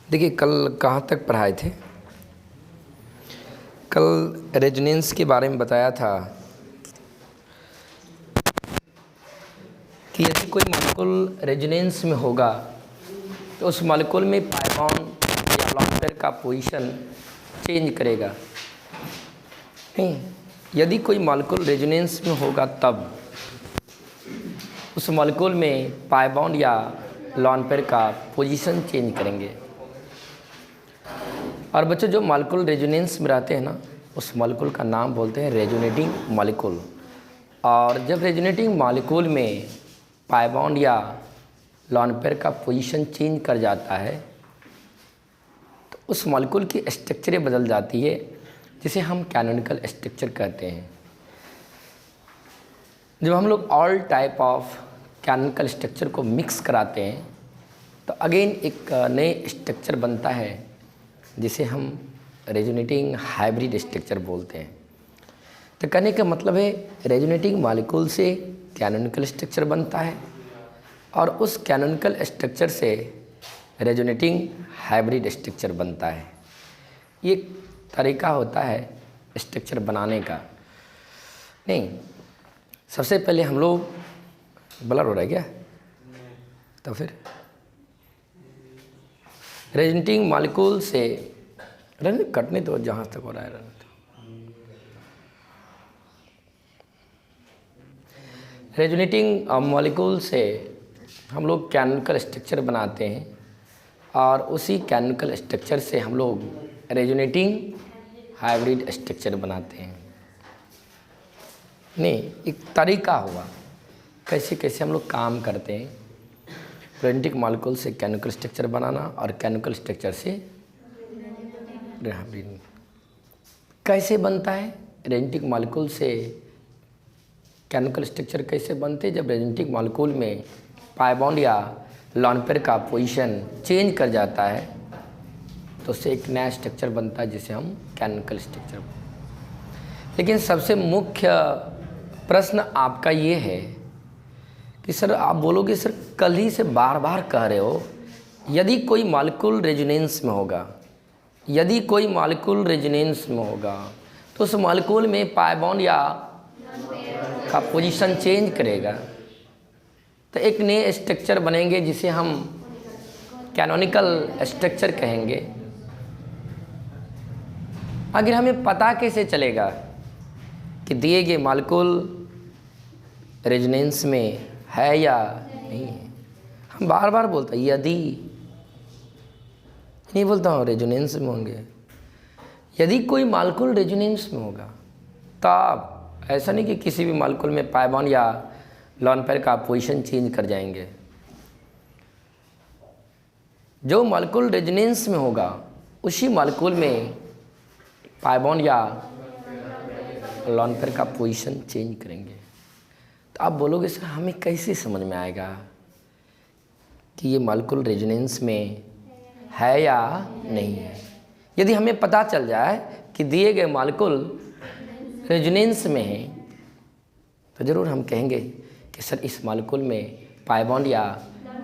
देखिए कल कहाँ तक पढ़ाए थे। कल रेजोनेंस के बारे में बताया था कि यदि कोई मॉलिक्यूल रेजोनेंस में होगा तो उस मॉलिक्यूल में पाई बॉन्ड या लॉन्ग पेयर का पोजीशन चेंज करेगा। नहीं, यदि कोई मॉलिक्यूल रेजोनेंस में होगा तब उस मॉलिक्यूल में पाई बॉन्ड या लॉन्ग पेयर का पोजीशन चेंज करेंगे। और बच्चों, जो मॉलिक्यूल रेजोनेंस में रहते हैं ना, उस मॉलिक्यूल का नाम बोलते हैं रेजोनेटिंग मॉलिक्यूल। और जब रेजोनेटिंग मॉलिक्यूल में पाई बॉन्ड या लॉन पेयर का पोजीशन चेंज कर जाता है तो उस मॉलिक्यूल की स्ट्रक्चरें बदल जाती है, जिसे हम कैनोनिकल स्ट्रक्चर कहते हैं। जब हम लोग all type of canonical structure को मिक्स कराते हैं तो अगेन एक नए स्ट्रक्चर बनता है, जिसे हम रेजोनेटिंग हाइब्रिड स्ट्रक्चर बोलते हैं। तो कहने का मतलब है रेजोनेटिंग मॉलिक्यूल से कैनोनिकल स्ट्रक्चर बनता है और उस कैनोनिकल स्ट्रक्चर से रेजोनेटिंग हाइब्रिड स्ट्रक्चर बनता है। ये तरीका होता है स्ट्रक्चर बनाने का। नहीं, सबसे पहले हम लोग ब्लर हो रहा है क्या? तो फिर रेजोनेटिंग मॉलिक्यूल से रहने कटने तो जहाँ तक हो रहा है रहने तो। रेजोनेटिंग मॉलिक्यूल से हम लोग कैनोनिकल स्ट्रक्चर बनाते हैं और उसी कैनोनिकल स्ट्रक्चर से हम लोग रेजोनेटिंग हाइब्रिड स्ट्रक्चर बनाते हैं। नहीं, एक तरीका हुआ कैसे कैसे हम लोग काम करते हैं। रेजोनेटिंग मॉलिक्यूल से कैनोनिकल स्ट्रक्चर बनाना और कैनोनिकल स्ट्रक्चर से हाइब्रिड कैसे बनता है। रेजोनेटिंग मॉलिक्यूल से कैनोनिकल स्ट्रक्चर कैसे बनते हैं? जब रेजोनेटिंग मॉलिक्यूल में पाई बॉन्ड या लॉन पेयर का पोजीशन चेंज कर जाता है तो उससे एक नया स्ट्रक्चर बनता है, जिसे हम कैनोनिकल स्ट्रक्चर। लेकिन सबसे मुख्य प्रश्न आपका ये है कि सर, आप बोलोगे सर कल ही से बार बार कह रहे हो, यदि कोई मॉलिक्यूल रेजोनेंस में होगा, यदि कोई मॉलिक्यूल रेजोनेंस में होगा तो उस मॉलिक्यूल में पाई बॉन्ड या का पोजीशन चेंज करेगा तो एक नए स्ट्रक्चर बनेंगे, जिसे हम कैनोनिकल स्ट्रक्चर कहेंगे। अगर हमें पता कैसे चलेगा कि दिए गए मॉलिक्यूल रेजोनेंस में है या नहीं है? हम बार बार बोलते हैं यदि, नहीं बोलता हूँ रेजोनेंस में होंगे। यदि कोई मॉलिक्यूल रेजोनेंस में होगा तब, ऐसा नहीं कि किसी भी मॉलिक्यूल में पाई बॉन्ड या लॉन पेयर का पोजीशन चेंज कर जाएंगे। जो मॉलिक्यूल रेजोनेंस में होगा उसी मॉलिक्यूल में पाई बॉन्ड या लॉन पेयर का पोजीशन चेंज करेंगे। तो आप बोलोगे सर हमें कैसे समझ में आएगा कि ये मॉलिक्यूल रेजोनेंस में है या नहीं है? यदि हमें पता चल जाए कि दिए गए मॉलिक्यूल रेजोनेंस में है तो ज़रूर हम कहेंगे कि सर इस मॉलिक्यूल में पाई बॉन्ड या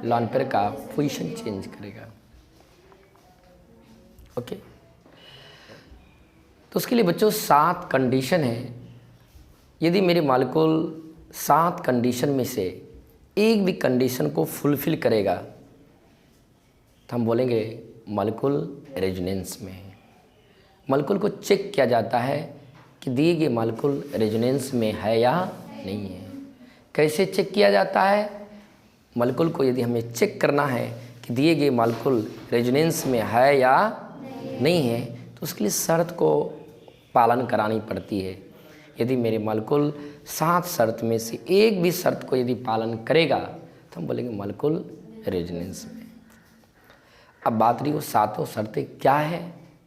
लॉन पेयर का पोजीशन चेंज करेगा। ओके, तो उसके लिए बच्चों 7 कंडीशन है। यदि मेरे मॉलिक्यूल 7 कंडीशन में से एक भी कंडीशन को फुलफिल करेगा तो हम बोलेंगे मॉलिक्यूल रेजोनेंस में है। मॉलिक्यूल को चेक किया जाता है कि दिए गए मॉलिक्यूल रेजोनेंस में है या नहीं है। कैसे चेक किया जाता है? मॉलिक्यूल को यदि हमें चेक करना है कि दिए गए मॉलिक्यूल रेजोनेंस में है या नहीं है तो उसके लिए शर्त को पालन करानी पड़ती है। यदि मेरे मॉलिक्यूल 7 शर्त में से एक भी शर्त को यदि पालन करेगा तो हम बोलेंगे मॉलिक्यूल रेजोनेंस में। अब बात रही वो 7 शर्तें क्या है,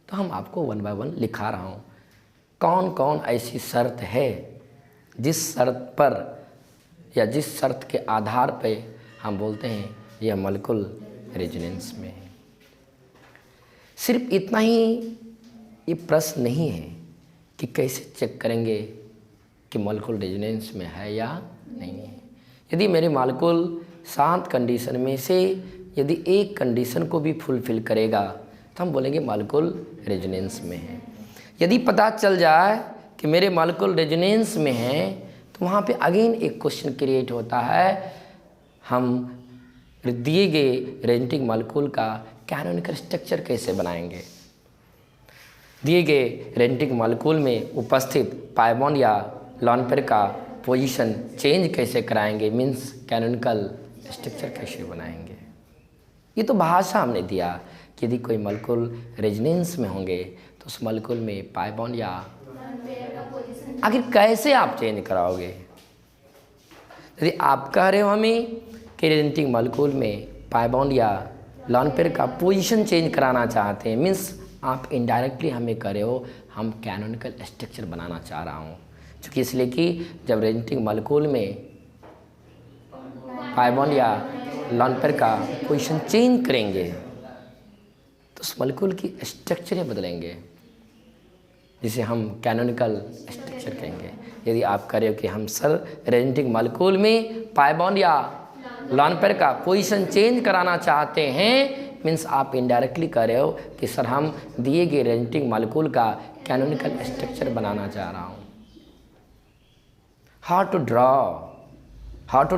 तो हम आपको 1 बाय 1 लिखा रहा हूँ। कौन कौन ऐसी शर्त है जिस शर्त पर या जिस शर्त के आधार पे हम बोलते हैं यह मॉलिक्यूल रेजोनेंस में है। सिर्फ इतना ही ये प्रश्न नहीं है कि कैसे चेक करेंगे कि मॉलिक्यूल रेजोनेंस में है या नहीं है। यदि मेरे मॉलिक्यूल 7 कंडीशन में से यदि एक कंडीशन को भी फुलफिल करेगा तो हम बोलेंगे मॉलिक्यूल रेजोनेंस में है। यदि पता चल जाए कि मेरे मॉलिक्यूल रेजोनेंस में है तो वहाँ पे अगेन एक क्वेश्चन क्रिएट होता है, हम दिए गए रेजोनेटिंग मॉलिक्यूल का कैनोनिकल स्ट्रक्चर कैसे बनाएंगे। दिए गए रेजोनेटिंग मॉलिक्यूल में उपस्थित पाई बॉन्ड या लोन पेयर का पोजीशन चेंज कैसे कराएंगे, मीन्स कैनोनिकल स्ट्रक्चर कैसे बनाएंगे। ये तो भाषा हमने दिया कि यदि कोई मॉलिक्यूल रेजोनेंस में होंगे तो उस मॉलिक्यूल में पाई बॉन्ड या आखिर कैसे आप चेंज कराओगे। यदि आप कह रहे हो हमें कि रेजोनेटिंग मॉलिक्यूल में पाई बॉन्ड या लोन पेयर का पोजीशन चेंज कराना चाहते हैं, मीन्स आप इनडायरेक्टली हमें कह रहे हो हम कैनोनिकल स्ट्रक्चर बनाना चाह रहा हूँ। क्योंकि इसलिए कि जब रेजोनेटिंग मॉलिक्यूल में पाई बॉन्ड या लोन पेयर का पोजीशन चेंज करेंगे तो उस मॉलिक्यूल की स्ट्रक्चर बदलेंगे, जिसे हम कैनोनिकल स्ट्रक्चर कहेंगे। यदि आप कह रहे हो कि हम सर रेजोनेटिंग मॉलिक्यूल में पाई बॉन्ड या लोन पेयर का पोजीशन चेंज कराना चाहते हैं, मीन्स आप इनडायरेक्टली कह रहे हो कि सर हम दिए गए रेजोनेटिंग मॉलिक्यूल का कैनोनिकल स्ट्रक्चर बनाना चाह रहा हूँ। How to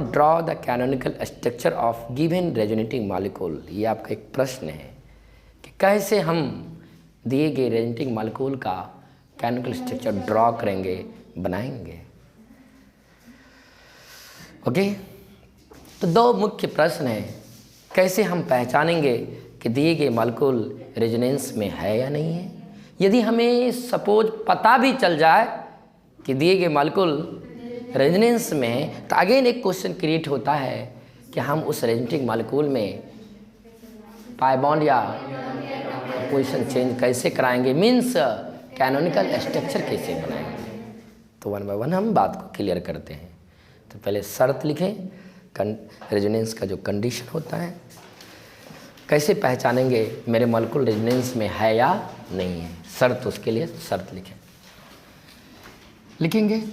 draw the canonical structure of given resonating molecule, ये आपका एक प्रश्न है कि कैसे हम दिए गए रेजोनेटिंग मॉलिक्यूल का कैनोनिकल स्ट्रक्चर ड्रॉ करेंगे, बनाएंगे। ओके, तो दो मुख्य प्रश्न हैं, कैसे हम पहचानेंगे कि दिए गए मॉलिक्यूल रेजोनेंस में है या नहीं है। यदि हमें सपोज पता भी चल जाए कि दिए गए मॉलिक्यूल रेजोनेंस में है तो अगेन एक क्वेश्चन क्रिएट होता है कि हम उस रेजोनेटिंग मॉलिक्यूल में पाई बॉन्ड या पोजीशन चेंज कैसे कराएंगे, मीन्स कैनोनिकल स्ट्रक्चर कैसे बनाएंगे। तो वन बाय वन हम बात को क्लियर करते हैं। तो पहले शर्त लिखें, रेजोनेंस का जो कंडीशन होता है, कैसे पहचानेंगे मेरे मॉलिक्यूल रेजोनेंस में है या नहीं है। शर्त, उसके लिए शर्त लिखेंगे।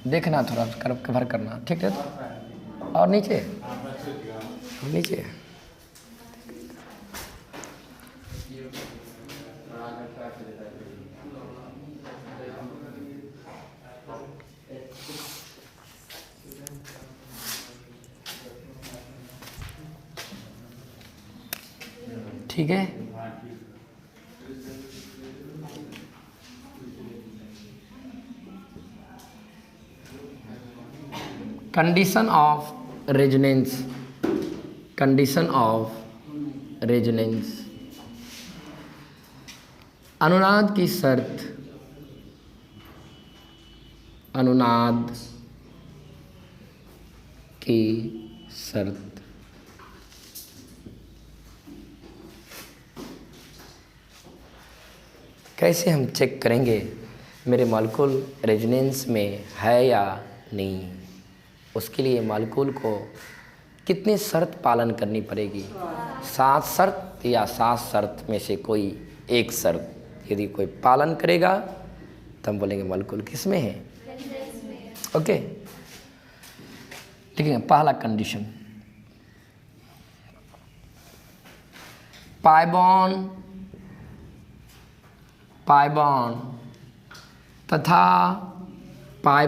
देखना थोड़ा कवर करना, ठीक है। और नीचे ठीक है। कंडीशन ऑफ रेजोनेंस, अनुनाद की शर्त, कैसे हम चेक करेंगे मेरे मॉलिक्यूल रेजोनेंस में है या नहीं। उसके लिए मॉलिक्यूल को कितनी शर्त पालन करनी पड़ेगी, 7 शर्त या 7 शर्त में से कोई एक शर्त यदि कोई पालन करेगा तो हम बोलेंगे मॉलिक्यूल किस में है। ओके, ठीक है। पहला कंडीशन, पाई बॉन्ड तथा पाई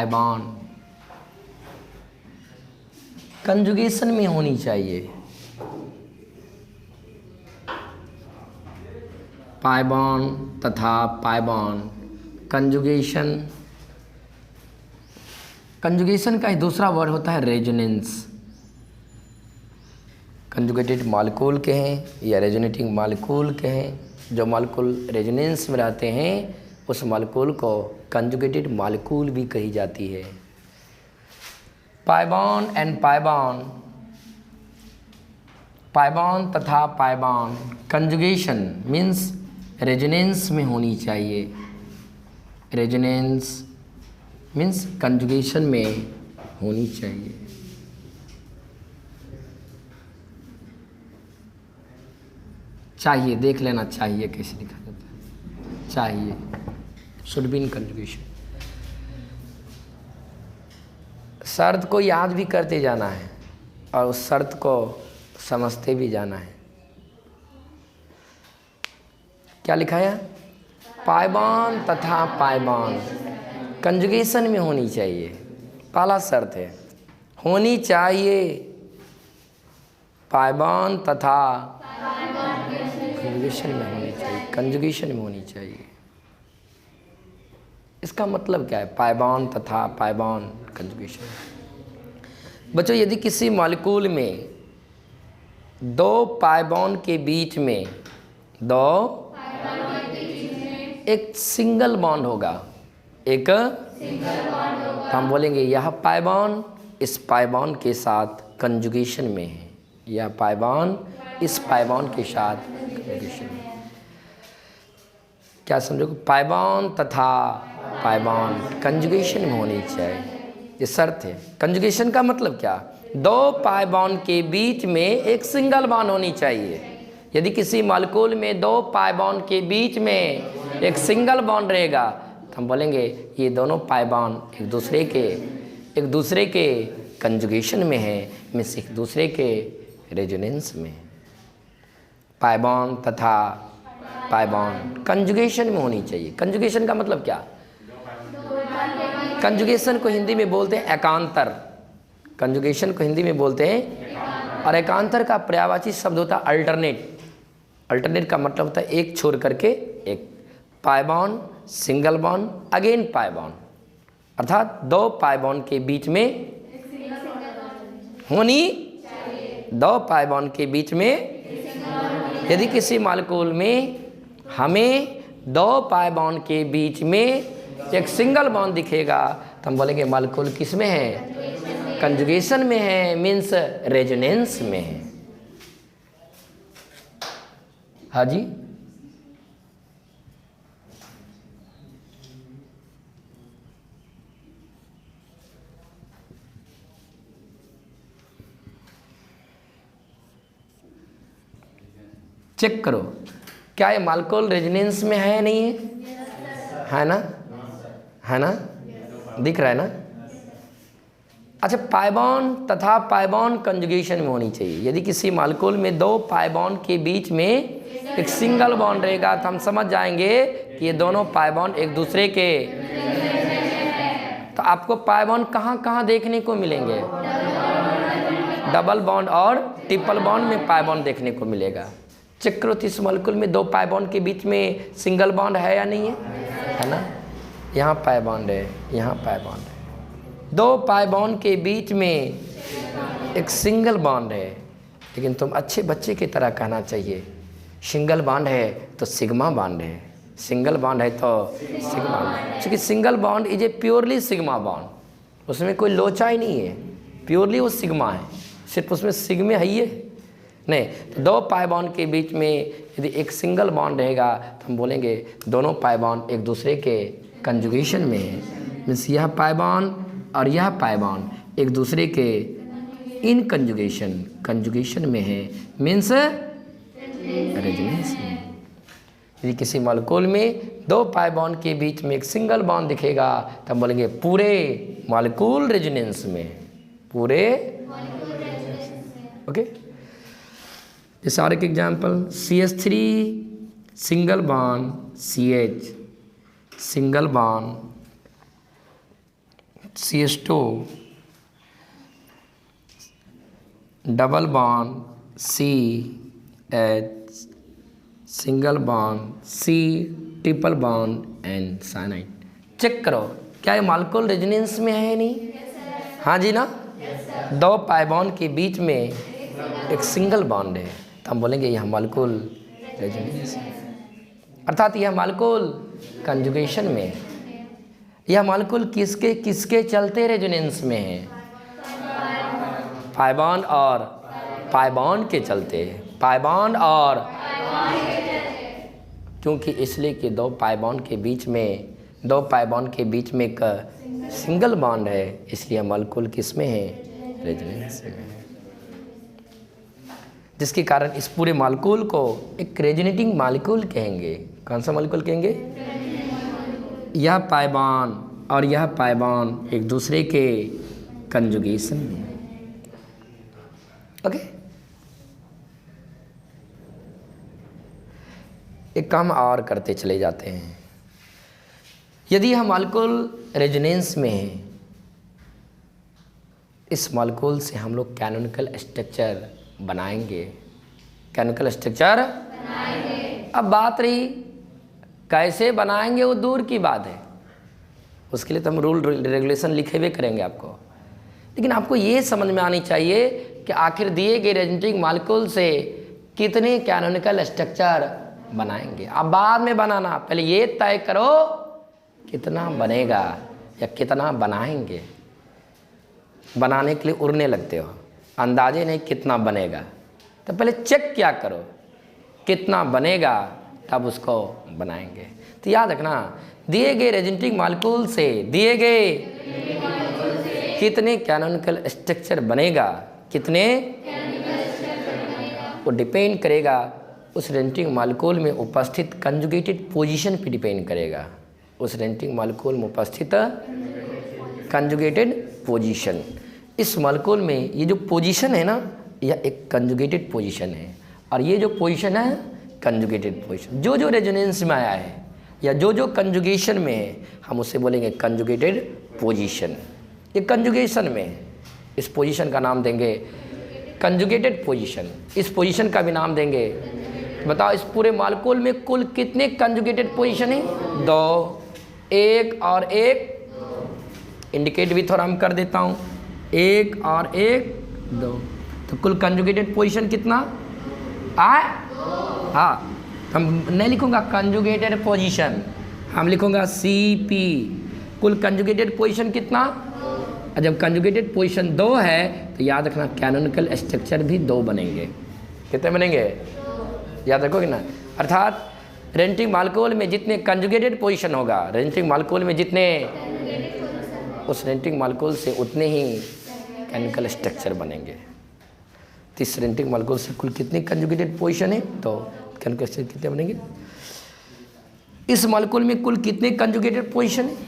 बॉन्ड कंजुगेशन में होनी चाहिए। पाई बॉन्ड तथा पाई बॉन्ड कंजुगेशन का ही दूसरा वर्ड होता है रेजोनेंस। कंजुगेटेड मॉलिक्यूल के हैं या रेजोनेटिंग मॉलिक्यूल के हैं, जो मॉलिक्यूल रेजोनेंस में रहते हैं उस मॉलिक्यूल को कंजुगेटेड मॉलिक्यूल भी कही जाती है। Pi bond and pi bond तथा pi bond conjugation means resonance में होनी चाहिए। रेजोनेंस मीन्स कंजुगेशन में होनी चाहिए। चाहिए, देख लेना चाहिए कैसे लिखा जाता है। चाहिए, शुड बी इन कंजुगेशन। शर्त को याद भी करते जाना है और उस शर्त को समझते भी जाना है। क्या लिखा है? पायबान तथा पायबान कंजुगेशन में होनी चाहिए। पहला शर्त है, होनी चाहिए पायबान तथा कंजुगेशन में होनी चाहिए, कंजुगेशन में होनी चाहिए। इसका मतलब क्या है? पायबान तथा पायबान कंजुगेशन। बच्चों, यदि किसी मॉलिक्यूल में दो पायबान के बीच में एक सिंगल बॉन्ड होगा, एक तो हम बोलेंगे यह पायबान इस पायबान के साथ कंजुगेशन में है, यह पायबान इस पायबान के साथ कंजुगेशन में। क्या समझोगे? पायबान तथा पायबान कंजुगेशन में होनी चाहिए, ये शर्त है। कंजुगेशन का मतलब क्या? दो पायबान के बीच में एक सिंगल बॉन्ड होनी चाहिए। यदि किसी मॉलिक्यूल में दो पायबान के बीच में एक सिंगल बॉन्ड रहेगा तो हम बोलेंगे ये दोनों पायबान एक दूसरे के कंजुगेशन में है, मीन्स एक दूसरे के रेजोनेंस में। पायबान तथा पायबान कंजुगेशन में होनी चाहिए। कंजुगेशन का मतलब क्या? कंजुगेशन को हिंदी में बोलते हैं एकांतर। कंजुगेशन को हिंदी में बोलते हैं, और एकांतर का पर्यायवाची शब्द होता है अल्टरनेट। अल्टरनेट का मतलब होता है एक छोड़ करके एक। पायबान, सिंगल बॉन्ड, अगेन पायबान, अर्थात दो पायबान के बीच में होनी, दो पायबान के बीच में यदि किसी मॉलिक्यूल में हमें दो पायबान के बीच में एक सिंगल बॉन्ड दिखेगा तो हम बोलेंगे मॉलिक्यूल किस में है? कंजुगेशन में है, मीन्स रेजोनेंस में है। हाँ जी, चेक करो क्या ये मॉलिक्यूल रेजोनेंस में है या नहीं है? है ना? है ना? दिख रहा है ना? अच्छा, पायबान तथा पायबान कंजुगेशन में होनी चाहिए। यदि किसी मॉलिक्यूल में दो पायबान के बीच में एक सिंगल बॉन्ड रहेगा तो हम समझ जाएंगे कि ये दोनों पायबान एक दूसरे के। तो आपको पायबान कहाँ देखने को मिलेंगे? डबल बॉन्ड और ट्रिपल बॉन्ड में पायबान देखने को मिलेगा। चेक करो, इस मॉलिक्यूल में दो पायबान के बीच में सिंगल बॉन्ड है या नहीं है ना? यहाँ पायबान है, यहाँ पायबान है। दो पायबान के बीच में एक सिंगल बॉन्ड है, लेकिन तुम अच्छे बच्चे की तरह कहना चाहिए सिंगल बॉन्ड है तो सिग्मा बॉन्ड है, सिंगल बॉन्ड है तो सिग्मा बॉन्ड। क्योंकि single bond is a purely sigma bond, उसमें कोई लोचा ही नहीं है, प्योरली वो सिग्मा है, सिर्फ उसमें सिग्मे है ही है नहीं। तो दो पायबान के बीच में यदि एक सिंगल बॉन्ड रहेगा तो हम बोलेंगे दोनों पायबान एक दूसरे के कंजुगेशन में है, मीन्स यह पायबान और यह पायबान एक दूसरे के इन कंजुगेशन में है, मीन्स रेजोनेंस में। यदि किसी मॉलिक्यूल में दो पायबान के बीच में एक सिंगल बॉन्ड दिखेगा तो हम बोलेंगे पूरे मॉलिक्यूल रेजोनेंस में, पूरे। ओके, जैसे और एक example, CH3 single bond CH, single bond CH2, double bond CH, single bond C, triple bond and cyanide. Check करो क्या ये मॉलिक्यूल रेजोनेंस में है या नहीं? हाँ जी ना? दो पायबान के बीच में एक सिंगल बॉन्ड है तो हम बोलेंगे यह मॉलिक्यूल रेजोनेंस है, अर्थात यह मॉलिक्यूल कंजुगेशन में है। यह मॉलिक्यूल किसके चलते रेजोनेंस में है? पायबान और पायबान के चलते, पायबान और, क्योंकि इसलिए कि दो पायबान के बीच में एक सिंगल बॉन्ड है, इसलिए मॉलिक्यूल किस में है? रेजोनेंस में है, जिसके कारण इस पूरे मॉलिक्यूल को एक रेजोनेटिंग मॉलिक्यूल कहेंगे। कौन सा मॉलिक्यूल कहेंगे? यह पायबान और यह पायबान एक दूसरे के कंजुगेशन में। ओके, एक काम और करते चले जाते हैं। यदि हम मॉलिक्यूल रेजोनेंस में हैं, इस मॉलिक्यूल से हम लोग कैनोनिकल स्ट्रक्चर बनाएंगे। कैनोनिकल स्ट्रक्चर बनाएंगे। अब बात रही कैसे बनाएंगे, वो दूर की बात है, उसके लिए तो हम रूल रेगुलेशन लिखे हुए करेंगे आपको। लेकिन आपको ये समझ में आनी चाहिए कि आखिर दिए गए रेजोनेटिंग मॉलिक्यूल से कितने कैनोनिकल स्ट्रक्चर बनाएंगे। अब बाद में बनाना, पहले ये तय करो कितना बनेगा या कितना बनाएंगे। बनाने के लिए उड़ने लगते हो, अंदाजे नहीं कितना बनेगा, तो पहले चेक क्या करो कितना बनेगा, तब उसको बनाएंगे। तो याद रखना, दिए गए रेजोनेटिंग मॉलिक्यूल से दिए गए कितने कैनोनिकल स्ट्रक्चर बनेगा, कितने वो डिपेंड करेगा उस रेजोनेटिंग मॉलिक्यूल में उपस्थित कंजुगेटेड पोजीशन पे डिपेंड करेगा। उस रेजोनेटिंग मॉलिक्यूल में उपस्थित कंजुगेटेड पोजीशन, इस मॉलिक्यूल में ये जो पोजीशन है ना, यह एक कंजुगेटेड पोजीशन है, और ये जो पोजीशन है कंजुगेटेड पोजीशन। जो जो रेजोनेंस में आया है या जो जो कंजुगेशन में है, हम उसे बोलेंगे कंजुगेटेड पोजीशन। ये कंजुगेशन में है, इस पोजीशन का नाम देंगे कंजुगेटेड पोजीशन। इस पोजीशन का भी नाम देंगे। बताओ, इस पूरे मॉलिक्यूल में कुल कितने कंजुगेटेड पोजीशन है? 2, 1 और 1। इंडिकेट भी थोड़ा हम कर देता हूँ, 1 और 1, 2। तो कुल कंजुगेटेड पोजीशन कितना आए? हाँ, हम नहीं लिखूँगा कंजुगेटेड पोजीशन, हम लिखूँगा CP। कुल कंजुगेटेड पोजीशन कितना? और जब कंजुगेटेड पोजीशन 2 है तो याद रखना कैनोनिकल स्ट्रक्चर भी 2 बनेंगे। कितने बनेंगे? याद रखोगे ना। अर्थात रेजोनेटिंग मॉलिक्यूल में जितने कंजुगेटेड पोजीशन होगा, रेजोनेटिंग मॉलिक्यूल में जितने, उस रेजोनेटिंग मॉलिक्यूल से उतने ही कैनोनिकल स्ट्रक्चर बनेंगे। तो इस रेजोनेटिंग मॉलिक्यूल से कुल कितनी कंजुगेटेड पोजीशन है, तो कैनोनिकल स्ट्रक्चर कितने बनेंगे? इस मॉलिक्यूल में कुल कितने कंजुगेटेड पोजीशन है?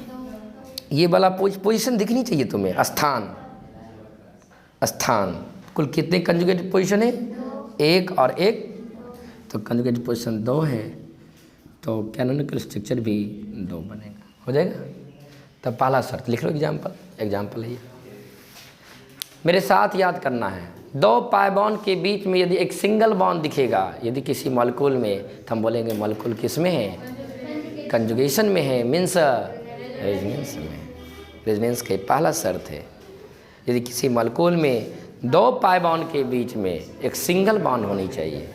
ये वाला पोजीशन दिखनी चाहिए तुम्हें, स्थान। स्थान कुल कितने कंजुगेटेड पोजीशन है? 1 और 1। तो कंजुगेटेड पोजीशन 2 है, तो कैनोनिकल स्ट्रक्चर भी 2 बनेगा। हो जाएगा? तब पहला शर्त लिख लो, एग्जाम्पल है ये, मेरे साथ याद करना है। 2 पाई बॉन्ड के बीच में यदि एक सिंगल बॉन्ड दिखेगा, यदि किसी मॉलिक्यूल में, तो हम बोलेंगे मॉलिक्यूल किस में है? कंजुगेशन में है, मीन्स रेजोनेंस में। रेजोनेंस का पहला शर्त है, यदि किसी मॉलिक्यूल में 2 पाई बॉन्ड के बीच में एक सिंगल बॉन्ड होनी चाहिए।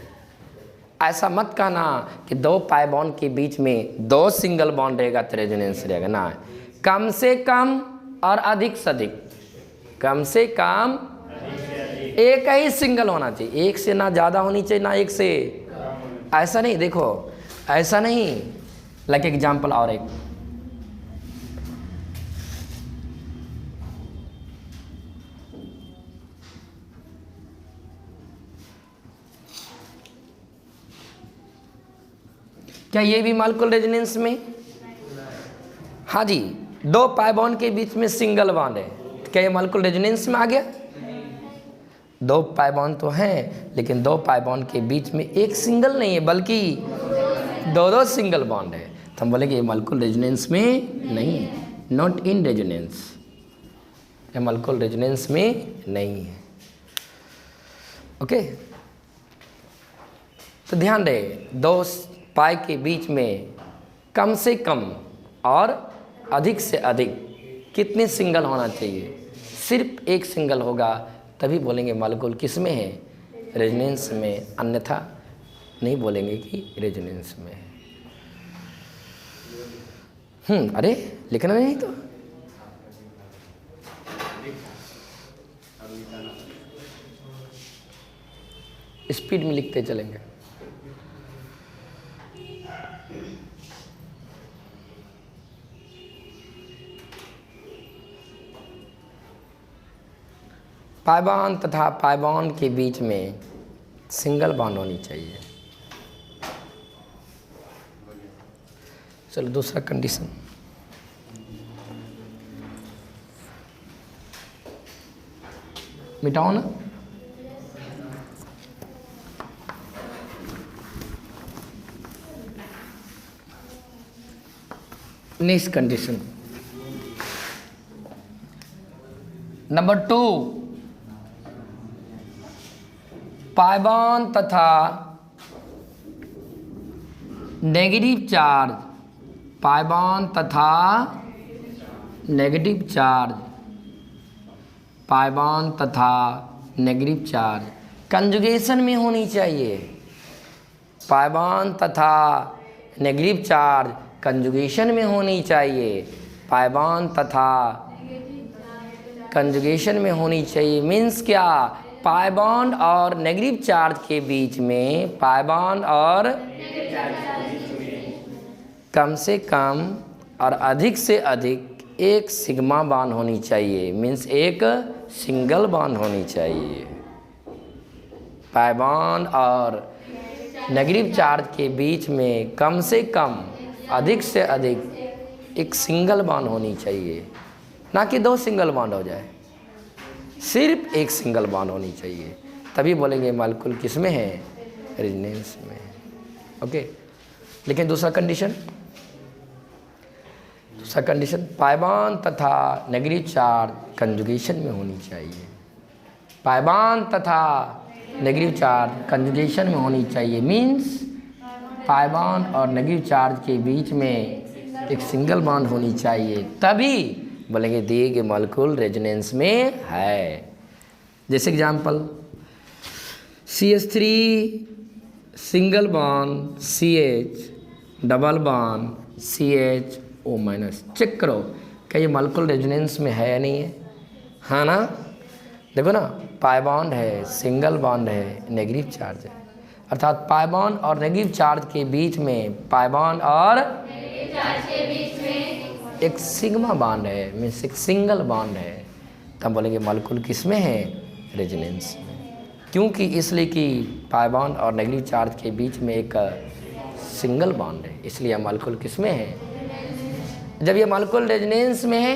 ऐसा मत कहना कि 2 पाई बॉन्ड के बीच में 2 सिंगल बॉन्ड रहेगा तो रेजोनेंस रहेगा ना। कम से कम और अधिक से अधिक, कम से कम एक ही सिंगल होना चाहिए, एक से ना ज़्यादा होनी चाहिए ना एक से। ऐसा नहीं, देखो ऐसा नहीं। लाइक एग्जाम्पल और एक, क्या ये भी मॉलिक्यूल रेजोनेंस में? हाँ जी, 2 पाई बॉन्ड के बीच में सिंगल बॉन्ड है, क्या ये मॉलिक्यूल रेजोनेंस में आ गया? 2 पाई बॉन्ड तो हैं, लेकिन 2 पाई बॉन्ड के बीच में एक सिंगल नहीं है, बल्कि 2 सिंगल बॉन्ड है, तो हम बोलेंगे ये मॉलिक्यूल रेजोनेंस में नहीं है, नॉट इन रेजोनेंस। ये मॉलिक्यूल रेजोनेंस में नहीं है। ओके, तो ध्यान रहे, 2 पाई के बीच में कम से कम और अधिक से अधिक कितने सिंगल होना चाहिए? सिर्फ एक सिंगल होगा तभी बोलेंगे मॉलिक्यूल किस में है? रेजोनेंस में, अन्यथा नहीं बोलेंगे कि रेजोनेंस में है। अरे लिखना नहीं तो स्पीड में लिखते चलेंगे। पाई बॉन्ड तथा पाई बॉन्ड के बीच में सिंगल बॉन्ड होनी चाहिए। चलो दूसरा कंडीशन, मिटाओ ना। नेक्स्ट कंडीशन नंबर 2, पाइबान तथा नेगेटिव चार्ज, पाइबान तथा नेगेटिव चार्ज, पाइबान तथा नेगेटिव चार्ज कंजुगेशन में होनी चाहिए। पाइबान तथा नेगेटिव चार्ज कंजुगेशन में होनी चाहिए। पाइबान तथा कंजुगेशन में होनी चाहिए मीन्स क्या? पाई बॉन्ड और नेगेटिव चार्ज के बीच में, पाई बॉन्ड और कम से कम और अधिक से अधिक एक सिग्मा बॉन्ड होनी चाहिए मीन्स एक सिंगल बॉन्ड होनी चाहिए। पाई बॉन्ड और नेगेटिव चार्ज के बीच में कम से कम, अधिक से अधिक एक सिंगल बॉन्ड होनी चाहिए, ना कि 2 सिंगल बॉन्ड हो जाए, सिर्फ एक सिंगल बॉन्ड होनी चाहिए। तभी बोलेंगे मॉलिक्यूल किस में है? रेजोनेंस में। ओके, लेकिन दूसरा कंडीशन, पाई बॉन्ड तथा नेगेटिव चार्ज कंजुगेशन में होनी चाहिए। पाई बॉन्ड तथा नेगेटिव चार्ज कंजुगेशन में होनी चाहिए मीन्स पाई बॉन्ड और नेगेटिव चार्ज के बीच में एक सिंगल बॉन्ड होनी चाहिए, तभी बोलेंगे दिए गए मॉलिक्यूल रेजोनेंस में है। जैसे example CH3 single bond CH double bond CHO-। Check करो क्या ये मॉलिक्यूल रेजोनेंस में है या नहीं है? हाँ ना, देखो ना, पाई बॉन्ड है, सिंगल बॉन्ड है, नेगेटिव चार्ज है, अर्थात पाई बॉन्ड और नेगेटिव चार्ज के बीच में, पाई बॉन्ड और एक सिग्मा बॉन्ड है मीन्स एक सिंगल बॉन्ड है, तब बोलेंगे मॉलिक्यूल किस में है? रेजोनेंस में। क्योंकि इसलिए कि पाई बॉन्ड और नेगेटिव चार्ज के बीच में एक सिंगल बॉन्ड है, इसलिए यह मॉलिक्यूल किस में है? जब ये मॉलिक्यूल रेजोनेंस में है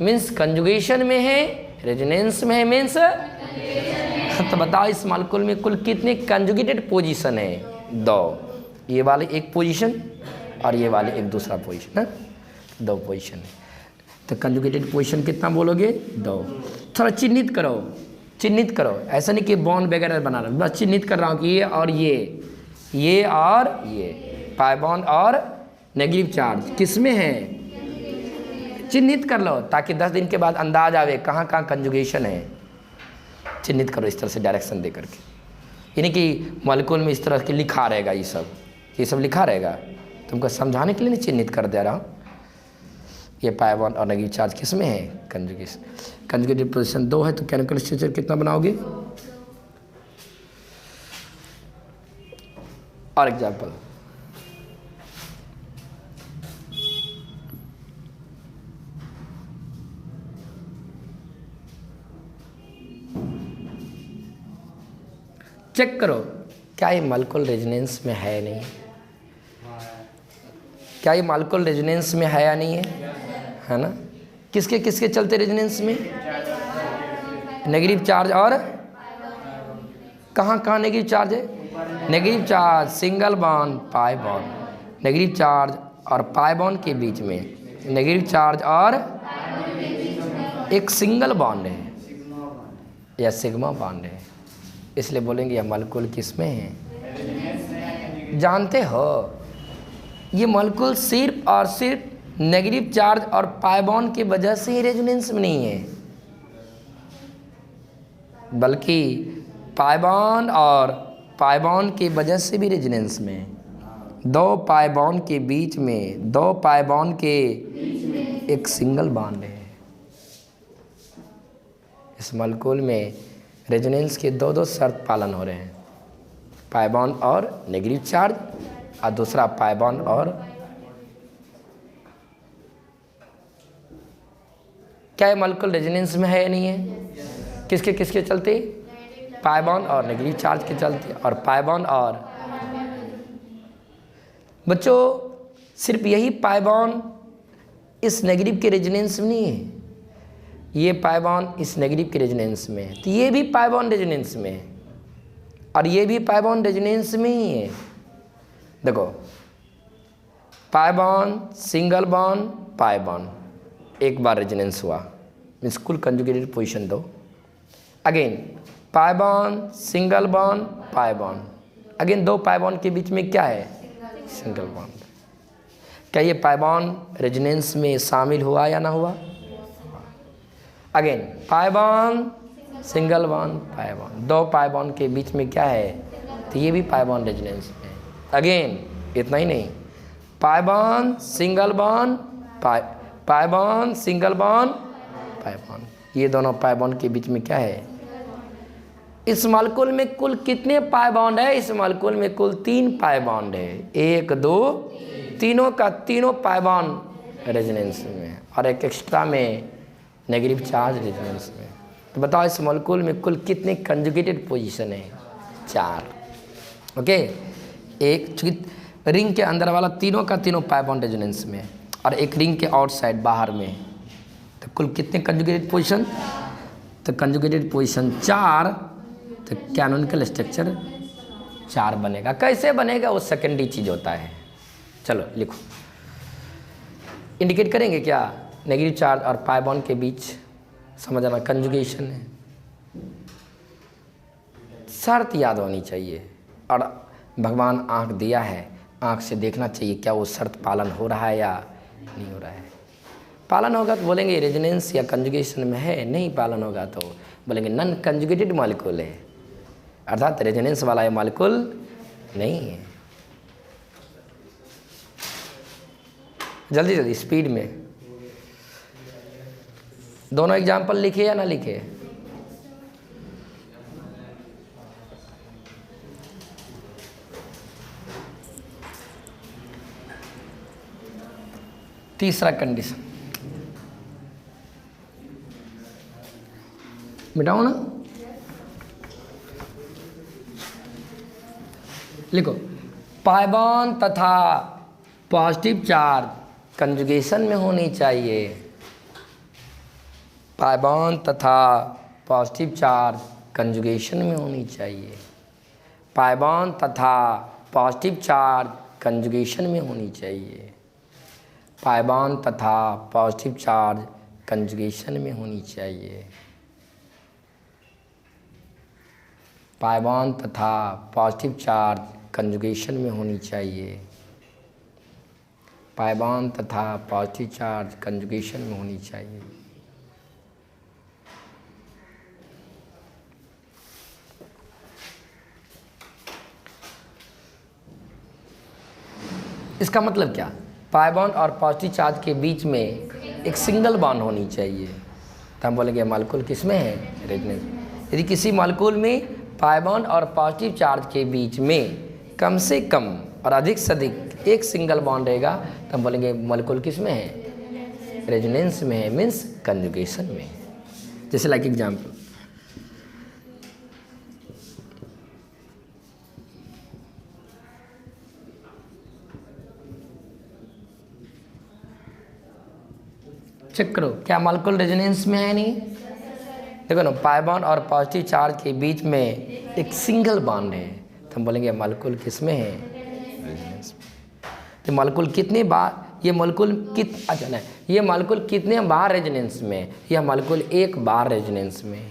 मीन्स कंजुगेशन में है, रेजोनेंस में है मीन्स, तो बताओ इस मॉलिक्यूल में कुल कितने कंजुगेटेड पोजीशन है? 2, ये वाले एक पोजीशन और ये वाले एक दूसरा पोजीशन है, 2 पोजीशन है। तो कंजुगेटेड पोजीशन कितना बोलोगे? 2। थोड़ा चिन्हित करो, चिन्हित करो, ऐसा नहीं कि बॉन्ड वगैरह बना रहा, बस चिन्हित कर रहा हूँ कि ये और ये और ये पाई बॉन्ड और नेगेटिव चार्ज किस में है? चिन्हित कर लो ताकि 10 दिन के बाद अंदाज आवे कहाँ कहाँ कंजुगेशन है। चिन्हित करो इस तरह से डायरेक्शन दे करके, यानी कि मॉलिक्यूल में इस तरह के लिखा रहेगा, ये सब लिखा रहेगा, तुमको समझाने के लिए नहीं चिन्हित कर दे रहा हूँ। ये पाई बॉन्ड और नेगेटिव चार्ज किस में है? कंजुगेशन। कंजुगेटेड पोजीशन 2 है तो केमिकल स्ट्रक्चर कितना बनाओगे? और एग्जाम्पल चेक करो क्या ये मॉलिक्यूल रेजोनेंस में है या नहीं? क्या ये मॉलिक्यूल रेजोनेंस में है या नहीं है ना? किसके किसके चलते रेजोनेंस में? नेगेटिव चार्ज और कहाँ कहाँ नेगेटिव चार्ज है? Negative charge single bond pi bond, negative charge और पाई बॉन्ड के बीच में नेगेटिव चार्ज और एक सिंगल बॉन्ड है या सिग्मा बॉन्ड है, इसलिए बोलेंगे यह मॉलिक्यूल किस में है? जानते हो ये मॉलिक्यूल सिर्फ और सिर्फ नेगेटिव चार्ज और पाई बॉन्ड की वजह से ही रेजोनेंस में नहीं है, बल्कि पाई बॉन्ड और पाई बॉन्ड की वजह से भी रेजोनेंस में है। 2 पाई बॉन्ड के बीच में, 2 पाई बॉन्ड के एक सिंगल बॉन्ड है। इस मॉलिक्यूल में रेजोनेंस के 2 शर्त पालन हो रहे हैं, पाई बॉन्ड और नेगेटिव चार्ज और दूसरा पाई बॉन्ड और क्या ये मॉलिक्यूल रेजोनेंस में है या नहीं है? किसके किसके चलते? पाई बॉन्ड और नेगेटिव चार्ज के चलते और पाई बॉन्ड और बच्चों सिर्फ यही पाई बॉन्ड इस नेगेटिव के रेजोनेंस में नहीं है, ये पाई बॉन्ड इस नेगेटिव के रेजोनेंस में है, तो ये भी पाई बॉन्ड रेजोनेंस में है और ये भी पाई बॉन्ड रेजोनेंस में ही है। देखो पाई bond, single bond, pi bond, एक बार रेजोनेंस हुआ, मीन्स कुल कंजुगेटेड पोजीशन दो। अगेन पाई bond, single bond, pi bond, again दो पाई बॉन्ड के बीच में क्या है? Single bond. क्या ये पाई बॉन्ड रेजोनेंस में शामिल हुआ या ना हुआ? अगेन पाई bond, single bond, pi bond, दो पाई बॉन्ड के बीच में क्या है? तो ये भी पाई बॉन्ड रेजोनेंस में है। अगेन इतना ही नहीं, पाई bond, single bond, pi bond, single bond, pi bond, ये दोनों पाई बॉन्ड के बीच में क्या है? इस मॉलिक्यूल में कुल कितने पाई बॉन्ड है? इस मॉलिक्यूल में कुल 3 पाई बॉन्ड है, 1 2, तीनों का तीनों पाई बॉन्ड रेजोनेंस में और एक एक्स्ट्रा में नेगेटिव चार्ज रेजोनेंस में। तो बताओ इस मॉलिक्यूल में कुल कितने कंजुगेटेड पोजीशन है? 4। ओके, एक चूँकि रिंग के अंदर वाला तीनों का तीनों पाई बॉन्ड रेजोनेंस में और एक रिंग के आउटसाइड बाहर में, तो कुल कितने कंजुगेटेड पोजीशन? तो कंजुगेटेड पोजीशन 4, तो कैनोनिकल स्ट्रक्चर 4 बनेगा। कैसे बनेगा वो सेकेंडरी चीज़ होता है। चलो लिखो, इंडिकेट करेंगे क्या? नेगेटिव चार्ज और पाई बॉन्ड के बीच समझ आना कंजुगेशन है। शर्त याद होनी चाहिए और भगवान आँख दिया है, आँख से देखना चाहिए क्या वो शर्त पालन हो रहा है या नहीं हो रहा है। पालन होगा तो बोलेंगे रेजोनेंस या कंजुगेशन में है, नहीं पालन होगा तो बोलेंगे नॉन कंजुगेटेड मॉलिक्यूल है, अर्थात रेजोनेंस वाला ये मॉलिक्यूल नहीं है। जल्दी जल्दी स्पीड में दोनों एग्जाम्पल लिखे या ना लिखे? तीसरा कंडीशन मिटाओ ना, लिखो पाई बॉन्ड तथा पॉजिटिव चार्ज कंजुगेशन में होनी चाहिए। पाई बॉन्ड तथा पॉजिटिव चार्ज कंजुगेशन में होनी चाहिए। पाई बॉन्ड तथा पॉजिटिव चार्ज कंजुगेशन में होनी चाहिए। पाई बॉन्ड तथा पॉजिटिव चार्ज कंजुगेशन में होनी चाहिए। पाई बॉन्ड तथा पॉजिटिव चार्ज कंजुगेशन में होनी चाहिए। पाई बॉन्ड तथा पॉजिटिव चार्ज कंजुगेशन में होनी चाहिए। इसका मतलब क्या? पाई बॉन्ड और पॉजिटिव चार्ज के बीच में एक सिंगल बॉन्ड होनी चाहिए, तो हम बोलेंगे मॉलिक्यूल किस में है? रेजोनेंस। यदि किसी मॉलिक्यूल में पाई बॉन्ड और पॉजिटिव चार्ज के बीच में कम से कम और अधिक से अधिक एक सिंगल बॉन्ड रहेगा तो हम बोलेंगे मॉलिक्यूल किस में है? रेजोनेंस में है, मीन्स कंजुगेशन में। जैसे लाइक एग्जाम्पल, चेक करो क्या मॉलिक्यूल रेजोनेंस में है? नहीं। देखो ना, पाई बॉन्ड और पॉजिटिव चार्ज के बीच में एक सिंगल बॉन्ड है तो हम बोलेंगे मॉलिक्यूल किस में है? रेजोनेंस में। तो मॉलिक्यूल कितने बार ये मॉलिक्यूल अच्छा नहीं, ये मॉलिक्यूल कितने बार रेजोनेंस में है? यह मॉलिक्यूल एक बार रेजोनेंस में है।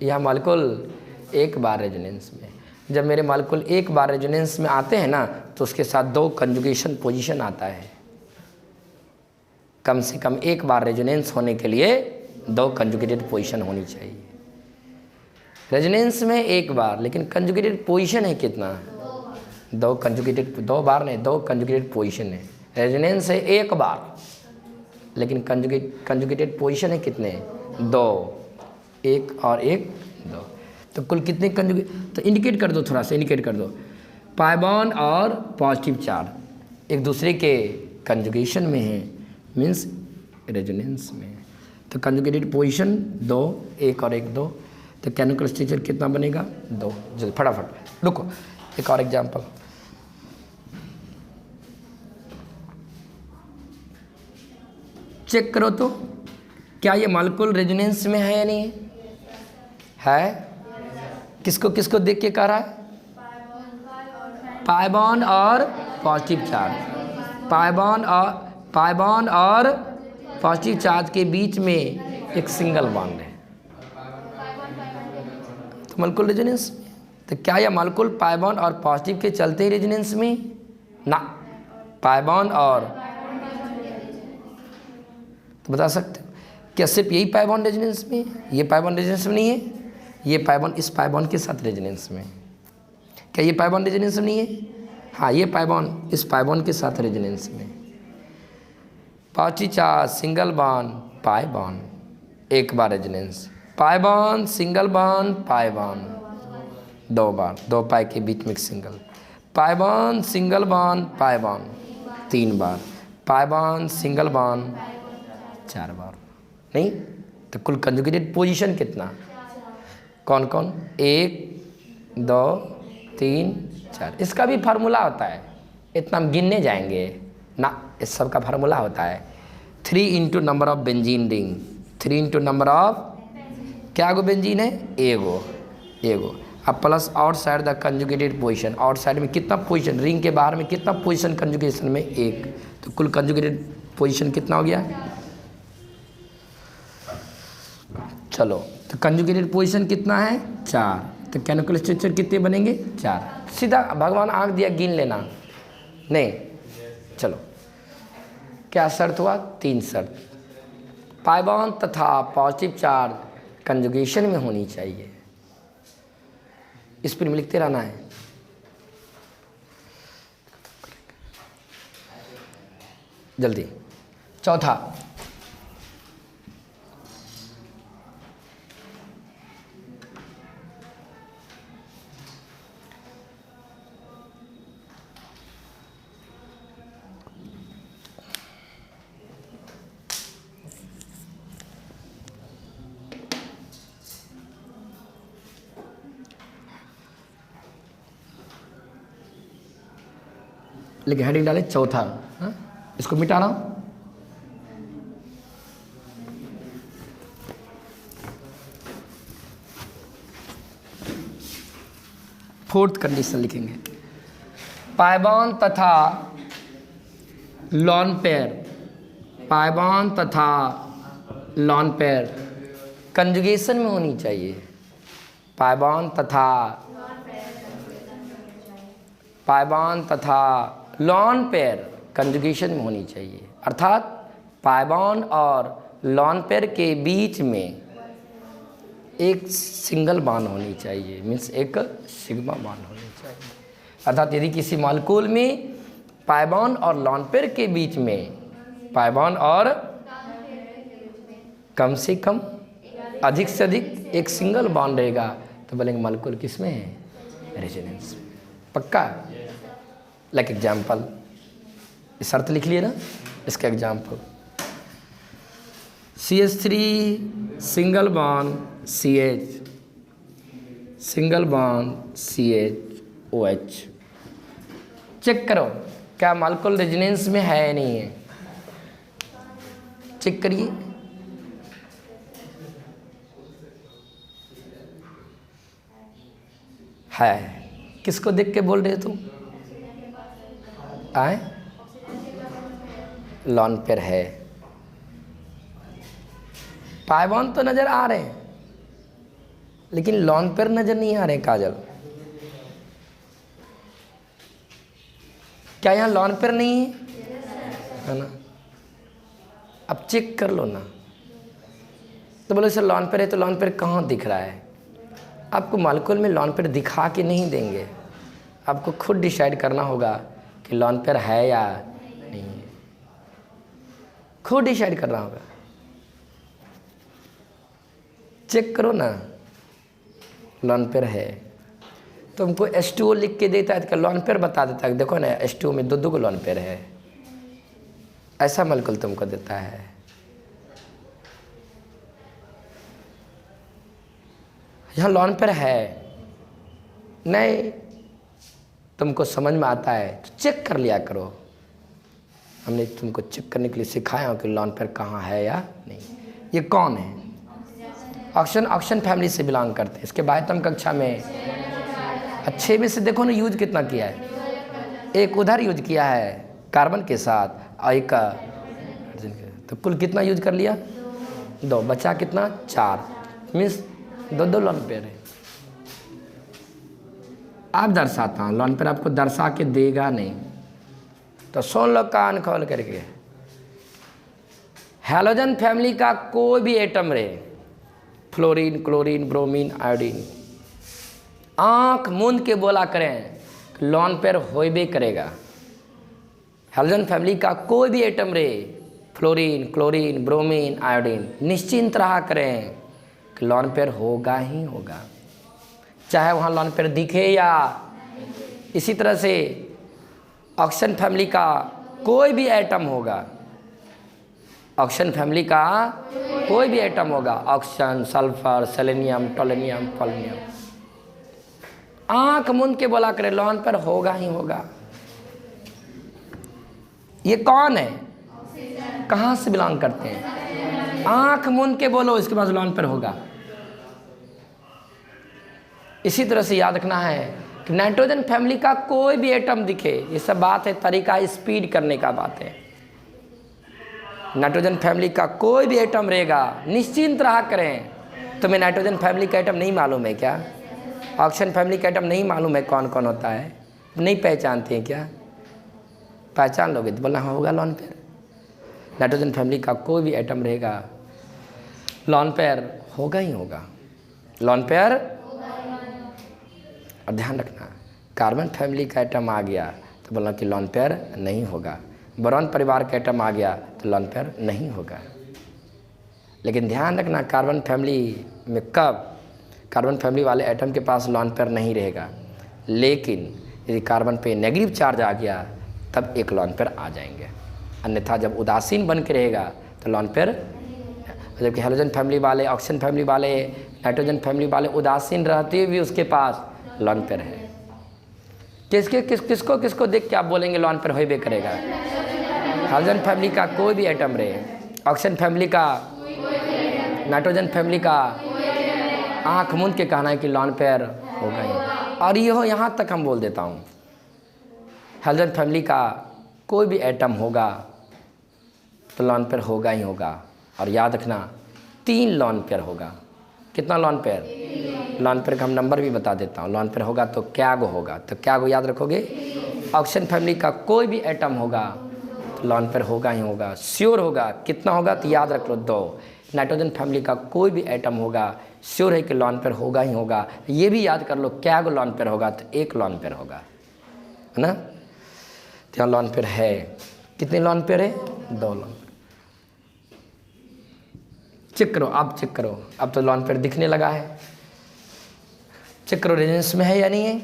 यह मॉलिक्यूल एक बार रेजोनेंस में। जब मेरे मॉलिक्यूल एक बार रेजोनेंस में आते हैं ना तो उसके साथ 2 कंजुगेशन पोजीशन आता है। कम से कम एक बार रेजोनेंस होने के लिए 2 कंजुगेटेड पोजीशन होनी चाहिए। रेजोनेंस में एक बार, लेकिन कंजुगेटेड पोजीशन है कितना? 2 कंजुगेटेड, 2 बार नहीं, 2 कंजुगेटेड पोजीशन है। रेजोनेंस है एक बार, लेकिन कंजुगेटेड पोजीशन है कितने? 2, 1 और 1 2, तो कुल कितने कंजुगेट? तो इंडिकेट कर दो, थोड़ा सा इंडिकेट कर दो। पाई बॉन्ड और पॉजिटिव चार्ज एक दूसरे के कंजुगेशन में है, मीन्स रेजोनेंस में। तो कंजुगेटेड पोजीशन 2, 1 और 1 2, तो कैनोनिकल स्ट्रक्चर कितना बनेगा? 2। जल्दी फटाफट रुको, एक और एग्जाम्पल। चेक करो तो क्या ये मॉलिक्यूल रेजोनेंस में है या नहीं है? किसको किसको देख के कह रहा है? पाई बॉन्ड और पॉजिटिव चार्ज। पाई बॉन्ड और पॉजिटिव चार्ज के बीच में एक सिंगल बॉन्ड है, तो मॉलिक्यूल रेजोनेंस में। तो क्या यह मॉलिक्यूल पाई बॉन्ड और पॉजिटिव के चलते ही रेजोनेंस में? ना, पाई बॉन्ड और, तो बता सकते हो क्या सिर्फ यही पाई बॉन्ड रेजोनेंस में? ये पाई बॉन्ड रेजोनेंस में नहीं है, ये पाई बॉन्ड इस पाई बॉन्ड के साथ रेजोनेंस में। क्या ये पाई बॉन्ड रेजोनेंस में नहीं है? हाँ, ये पाई बॉन्ड इस पाई बॉन्ड के साथ रेजोनेंस में। Positive charge single bond pi bond, एक बार resonance, pi bond single bond pi bond, दो बार, दो पाई के बीच में एक single, pi bond single bond pi bond, तीन बार, पाई बॉन्ड सिंगल बॉन्ड चार बार। नहीं तो कुल कंजुगेटेड पोजीशन कितना? कौन कौन? एक, दो, तीन, चार। इसका भी फार्मूला होता है, इतना हम गिनने जाएंगे ना, इस सब का फार्मूला होता है 3 into number of benzene ring, 3 into number of, क्या गो बेंजीन है? एगो, एगो, अब plus out side the conjugated position, out side में कितना पोजीशन, रिंग के बाहर में कितना पोजीशन कंजुगेशन में? एक, तो कुल कंजुगेटेड पोजीशन कितना हो गया? चलो, तो कंजुगेटेड पोजीशन कितना है? 4, तो केमिकल स्ट्रक्चर कितने बनेंगे? 4। सीधा भगवान आंख दिया, गिन लेना नहीं। चलो, क्या शर्त हुआ? 3 शर्त। पाई बॉन्ड तथा पॉजिटिव चार्ज कंजुगेशन में होनी चाहिए, इस पर में लिखते रहना है। जल्दी। चौथा, लेकिन हेडिंग डाले चौथा। हाँ? इसको मिटा रहा हूं। फोर्थ कंडीशन लिखेंगे, पाई बॉन्ड तथा लॉन पेयर, पाई बॉन्ड तथा लॉन पेयर कंजुगेशन में होनी चाहिए। पाई बॉन्ड तथा, पाई बॉन्ड तथा लॉन पेयर कंजुगेशन में होनी चाहिए, अर्थात पाई बॉन्ड और लॉन पेयर के बीच में एक सिंगल बॉन्ड होनी चाहिए, मीन्स एक सिग्मा बॉन्ड होनी चाहिए। अर्थात यदि किसी मॉलिक्यूल में पाई बॉन्ड और लॉन पेयर के बीच में, पाई बॉन्ड और कम से कम, अधिक से अधिक एक सिंगल बॉन्ड रहेगा, तो बोलेंगे मॉलिक्यूल किस में है? रेजोनेंस। पक्का? लाइक एग्जाम्पल, शर्त लिख लिए ना, इसका example CH3 single bond CH, single bond CH OH। Check करो क्या मॉलिक्यूल रेजोनेंस में है या नहीं है, चेक करिए। है, किसको देख के बोल रहे तुम? आए? लॉन पेयर है, पाई बॉन्ड तो नजर आ रहे हैं लेकिन लॉन पेयर नजर नहीं आ रहे। काजल, क्या यहाँ लॉन पेयर नहीं है ना? अब चेक कर लो ना। तो बोलो सर लॉन पेयर है, तो लॉन पेयर कहाँ दिख रहा है? आपको मॉलिक्यूल में लॉन पेयर दिखा के नहीं देंगे, आपको खुद डिसाइड करना होगा कि लॉन पेयर है या नहीं है, खुद डिसाइड करना होगा। चेक करो ना, लॉन पेयर है तो हमको H2O लिख के देता है तो लॉन पेयर बता देता है, देखो ना H2O में दो को लॉन पेयर है, ऐसा मॉलिक्यूल तुमको देता है। यहाँ लॉन पेयर है नहीं, तुमको समझ में आता है तो चेक कर लिया करो। हमने तुमको चेक करने के लिए सिखाया हो कि लॉन पेयर कहाँ है या नहीं। ये कौन है? ऑक्सीजन फैमिली से बिलोंग करते हैं। इसके बाह्यतम कक्षा में अच्छे में से देखो ना यूज कितना किया है। एक उधर यूज किया है कार्बन के साथ और एक हाइड्रोजन के, तो कुल कितना यूज कर लिया? 2, बचा कितना? 4, मीन्स 2 लॉन पेयर है। आप दर्शाता हूँ, लॉन पेयर आपको दर्शा के देगा नहीं, तो सुन लो कान खोल करके। हैलोजन फैमिली का कोई भी एटम रहे, फ्लोरीन, क्लोरीन, ब्रोमीन, आयोडीन, आंख मूंद के बोला करें लॉन पेयर होइबे करेगा। हैलोजन फैमिली का कोई भी एटम रहे, फ्लोरीन, क्लोरीन, ब्रोमीन, आयोडीन, निश्चिंत रहा करें कि लॉन पेयर होगा ही होगा, चाहे वहाँ लॉन पेयर दिखे या। इसी तरह से ऑक्सीजन फैमिली का कोई भी एटम होगा, ऑक्सीजन फैमिली का कोई भी एटम होगा, ऑक्सीजन, सल्फर, सेलेनियम, टोलेनियम, पोलोनियम, आंख मूंद के बोला करे लॉन पेयर होगा ही होगा। ये कौन है? कहाँ से बिलोंग करते हैं? आंख मूंद के बोलो, इसके बाद लॉन पेयर होगा। इसी तरह से याद रखना है कि नाइट्रोजन फैमिली का कोई भी एटम दिखे, ये सब बात है तरीका स्पीड करने का बात है। नाइट्रोजन फैमिली का कोई भी एटम रहेगा, निश्चिंत रहा करें। तुम्हें नाइट्रोजन फैमिली का एटम नहीं मालूम है क्या? ऑक्सीजन फैमिली का एटम नहीं मालूम है कौन कौन होता है? नहीं पहचानते हैं क्या? पहचान लोगे तो बोलना होगा लॉन पेयर। नाइट्रोजन फैमिली का कोई भी एटम रहेगा, लॉन पेयर होगा ही होगा, लॉन पेयर। और ध्यान रखना, कार्बन फैमिली का एटम आ गया तो बोलना कि लॉन पेयर नहीं होगा, बोरॉन परिवार का एटम आ गया तो लॉन पेयर नहीं होगा। लेकिन ध्यान रखना, कार्बन फैमिली में कब कार्बन फैमिली वाले एटम के पास लॉन पेयर नहीं रहेगा, लेकिन यदि कार्बन पे नेगेटिव चार्ज आ गया तब एक लॉन पेयर आ जाएंगे, अन्यथा जब उदासीन बन के रहेगा तो लॉन पेयर। जबकि हैलोजन फैमिली वाले, ऑक्सीजन फैमिली वाले, नाइट्रोजन फैमिली वाले उदासीन रहते हुए भी उसके पास लॉन पेयर है। किसको देख के आप बोलेंगे लॉन पेयर होइबे करेगा? हैलोजन फैमिली का कोई भी एटम रहे, ऑक्सीजन फैमिली का, नाइट्रोजन फैमिली का, आंख मूंद के कहना है कि लॉन पेयर होगा ही। और ये हो, यहाँ तक हम बोल देता हूँ, हैलोजन फैमिली का कोई भी एटम होगा तो लॉन पेयर होगा ही होगा। और याद रखना 3 लॉन पेयर होगा। कितना लॉन पेयर? लॉन पेयर का हम नंबर भी बता देता हूँ। लॉन पेयर होगा तो क्या गो होगा, तो क्या गो याद रखोगे? ऑक्सीजन फैमिली का कोई भी एटम होगा तो लॉन पेयर होगा ही होगा, श्योर होगा। कितना होगा तो याद रख लो 2। नाइट्रोजन फैमिली का कोई भी एटम होगा, श्योर है कि लॉन पेयर होगा ही होगा। ये भी याद कर लो क्या गो लॉन पेयर होगा, तो 1 लॉन पेयर होगा, है ना। तो लॉन पेयर है, कितने लॉन पेयर है? 2 लॉन पेयर। चेक करो, आप चेक करो, अब तो लॉन पेयर दिखने लगा है। चेक करो रेजोनेंस में है या नहीं है।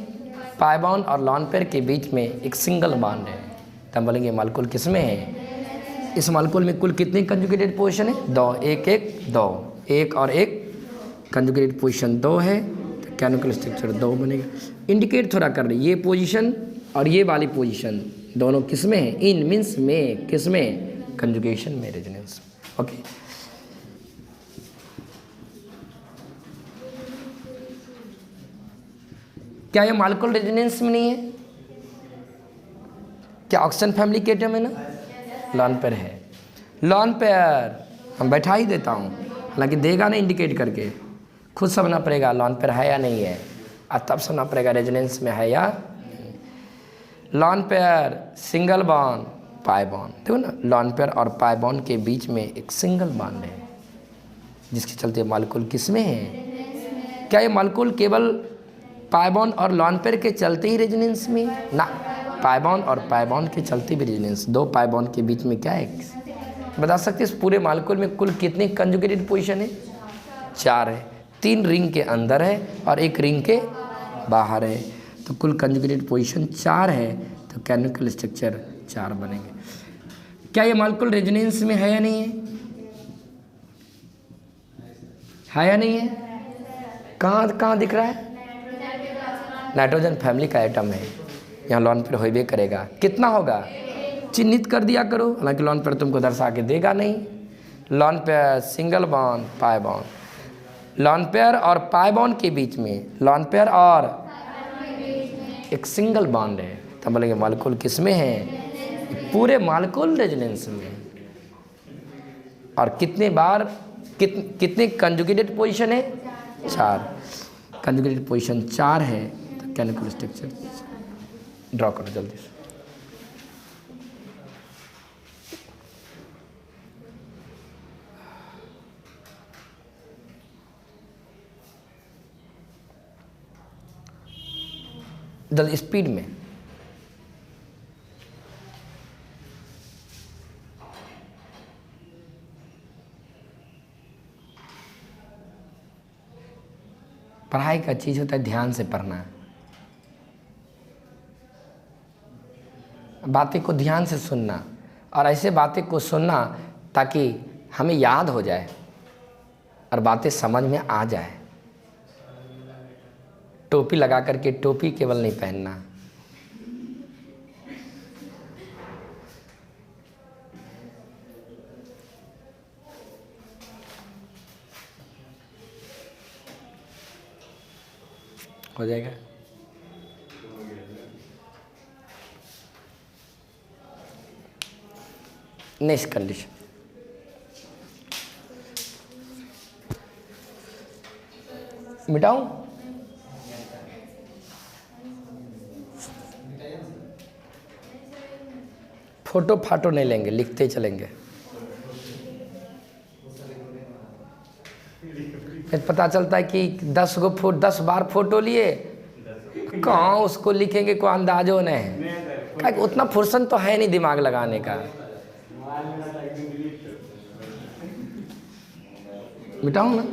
पाई बॉन्ड और लॉन पेयर के बीच में एक सिंगल बॉन्ड है, तो हम बोलेंगे मॉलिक्यूल किस में है? इस मॉलिक्यूल में कुल कितनी कंजुगेटेड पोजीशन है? 2, 1 1 2, 1 और 1 कंजुगेटेड पोजीशन 2 है, तो केमिकल स्ट्रक्चर 2 बनेगा। इंडिकेट थोड़ा कर रही, ये पोजीशन और ये वाली पोजीशन दोनों किस में है? इन मीन्स में, किस में? कंजुगेशन में, रेजोनेंस। ओके, क्या ये मॉलिक्यूल रेजोनेंस में नहीं है? क्या ऑक्सीजन फैमिली के एटम है ना? लॉन पेयर है। लॉन पेयर हम बैठा ही देता हूँ, हालांकि देगा नहीं इंडिकेट करके, खुद समझना पड़ेगा लॉन पेयर है या नहीं है, और तब समझना पड़ेगा रेजोनेंस में है या नहीं। Lone pair, single bond, pi bond. देखो ना, लॉन पेयर और पाई बॉन्ड के बीच में एक सिंगल बॉन्ड है, जिसके चलते मॉलिक्यूल किस में है? क्या ये मॉलिक्यूल केवल पाई बॉन्ड और लॉन पेयर के चलते ही रेजोनेंस में? ना, पाई बॉन्ड और पाई बॉन्ड के चलते भी रेजोनेंस। 2 पाई बॉन्ड के बीच में क्या है? बता सकते इस पूरे मॉलिक्यूल में कुल कितनी कंजुगेटेड पोजीशन है? 4 है। 3 रिंग के अंदर है और 1 रिंग के बाहर है, तो कुल कंजुगेटेड पोजीशन 4 है, तो केमिकल स्ट्रक्चर 4 बनेंगे। क्या ये मॉलिक्यूल रेजोनेंस में है या नहीं है? है या नहीं है? कहाँ दिख रहा है? नाइट्रोजन फैमिली का एटम है, यहाँ लॉन पेयर होइबे करेगा। कितना होगा? चिन्हित कर दिया करो, हालांकि लॉन पेयर तुमको दर्शा के देगा नहीं, lone pair, single bond, pi bond. Lone pair और पाई बॉन्ड के बीच में, लॉन पेयर और एक सिंगल बॉन्ड है, तो बोलेंगे मॉलिक्यूल किस में है? पूरे मॉलिक्यूल रेजोनेंस में। और कितने बार कितने कंजुगेटेड पोजीशन है? 4। कंजुगेटेड पोजीशन 4 है, तो केमिकल स्ट्रक्चर ड्रॉ करो जल्दी से। जल्दी स्पीड में। पढ़ाई का चीज़ होता है ध्यान से पढ़ना, बातें को ध्यान से सुनना, और ऐसे बातें को सुनना ताकि हमें याद हो जाए और बातें समझ में आ जाए। टोपी लगा करके टोपी केवल नहीं पहनना। हो जाएगा? Next condition, मिटाऊं? फोटो फाटो नहीं लेंगे, लिखते ही चलेंगे। पता चलता है कि 10 बार फोटो लिए, कहाँ उसको लिखेंगे कोई अंदाजो नहीं है। उतना फुर्सत तो है नहीं दिमाग लगाने का। मिटाऊं ना?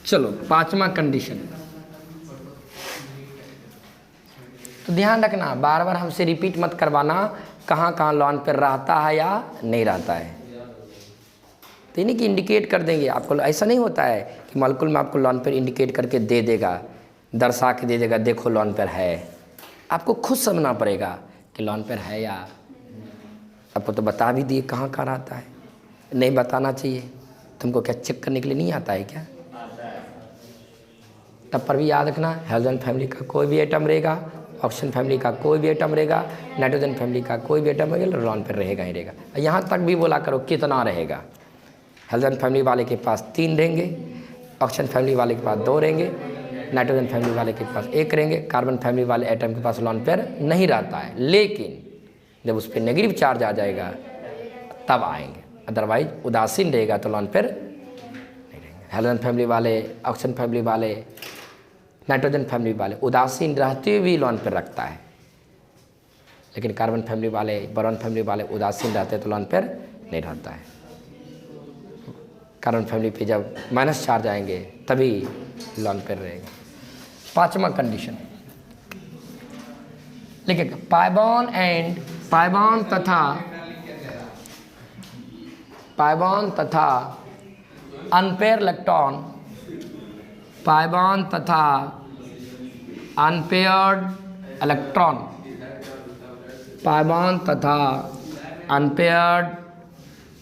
चलो 5वां कंडीशन। तो ध्यान रखना, बार बार हमसे रिपीट मत करवाना कहाँ कहाँ लॉन पर रहता है या नहीं रहता है। तो नहीं कि इंडिकेट कर देंगे आपको, ऐसा नहीं होता है कि मॉलिक्यूल में आपको लॉन पर इंडिकेट करके दे देगा, दर्शा के दे देगा, देखो लॉन पर है। आपको खुद समझना पड़ेगा कि लॉन पर है या। आपको तो बता भी दिए कहाँ कहाँ रहता है, नहीं बताना चाहिए। तुमको क्या चेक करने के लिए नहीं आता है क्या? तब पर भी याद रखना, हाइड्रोजन फैमिली का कोई भी एटम रहेगा, ऑक्सीजन फैमिली का कोई भी एटम रहेगा, नाइट्रोजन फैमिली का कोई भी एटम रहेगा, लॉन पर रहेगा ही रहेगा। यहाँ तक भी बोला करो कितना रहेगा। हाइड्रोजन फैमिली वाले के पास 3 रहेंगे, ऑक्सीजन फैमिली वाले के पास 2 रहेंगे, नाइट्रोजन फैमिली वाले के पास 1 रहेंगे, कार्बन फैमिली वाले एटम के पास लॉन पेयर नहीं रहता है। लेकिन जब उस पर नेगेटिव चार्ज आ जाएगा तब आएंगे, अदरवाइज उदासीन रहेगा तो लॉन पेयर नहीं रहेंगे। हाइड्रोजन फैमिली वाले, ऑक्सीजन फैमिली वाले, नाइट्रोजन फैमिली वाले उदासीन रहते हुए भी लॉन पेयर रखता है, लेकिन कार्बन फैमिली वाले, बोरॉन फैमिली वाले उदासीन रहते हैं तो लॉन पेयर नहीं रहता है। कार्बन फैमिली पे जब माइनस चार्ज आएंगे तभी लॉन पेयर रहेगा। 5वां कंडीशन लिखिए, पाइबॉन एंड पाइबॉन तथा अनपेयर इलेक्ट्रॉन, पाइबॉन तथा अनपेयर्ड इलेक्ट्रॉन, पाइबॉन तथा अनपेयर्ड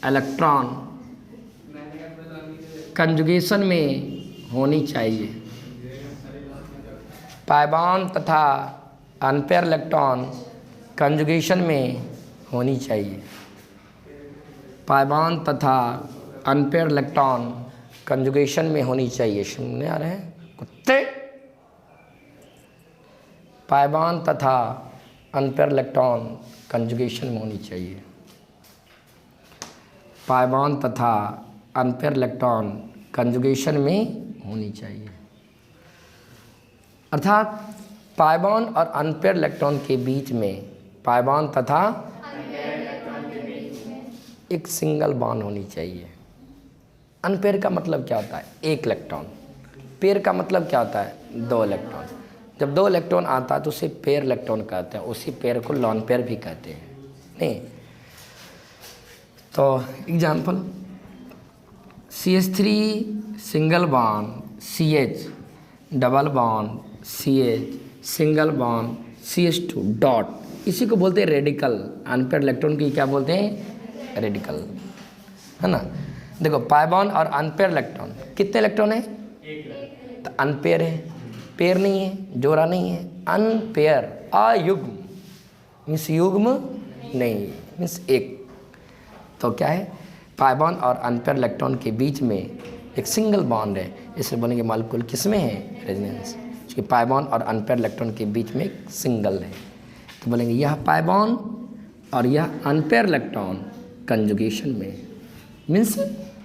इलेक्ट्रॉन कंजुगेशन में होनी चाहिए। पाइबॉन तथा अनपेयर इलेक्ट्रॉन कंजुगेशन में होनी चाहिए। पाइबॉन तथा अनपेयर इलेक्ट्रॉन कंजुगेशन में होनी चाहिए। सुनने आ रहे हैं कुत्ते? पाइबॉन तथा अनपेयर इलेक्ट्रॉन कंजुगेशन में होनी चाहिए। पाइबॉन तथा अनपेयर इलेक्ट्रॉन कंजुगेशन में होनी चाहिए। अर्थात पाइबॉन और अनपेयर इलेक्ट्रॉन के बीच में, पाइबॉन तथा एक सिंगल बॉन्ड होनी चाहिए। अनपेयर का मतलब क्या होता है? 1 इलेक्ट्रॉन। पेयर का मतलब क्या होता है? 2 इलेक्ट्रॉन। जब 2 इलेक्ट्रॉन आता है तो उसे पेयर इलेक्ट्रॉन कहते हैं, उसी पेयर को लॉन पेयर भी कहते हैं। नहीं तो example, CH3 single bond CH, double bond CH, single bond CH2 dot, इसी को बोलते हैं रेडिकल। अनपेयर्ड इलेक्ट्रॉन की क्या बोलते हैं? रेडिकल, है ना। देखो पाई बॉन्ड और अनपेयर्ड इलेक्ट्रॉन, कितने इलेक्ट्रॉन है? तो अनपेयर है, पेयर नहीं है, जोड़ा नहीं है, अनपेयर, अयुग्म, मीन्स युग्म नहीं, मीन्स एक। तो क्या है? पाई बॉन्ड और अनपेयर इलेक्ट्रॉन के बीच में एक सिंगल बॉन्ड है, इसलिए बोलेंगे मॉलिक्यूल किस में है? रेजोनेंस। क्योंकि पाई बॉन्ड और अनपेयर इलेक्ट्रॉन के बीच में एक सिंगल है, तो बोलेंगे यह पाई बॉन्ड और यह अनपेयर इलेक्ट्रॉन कंजुगेशन में, मीन्स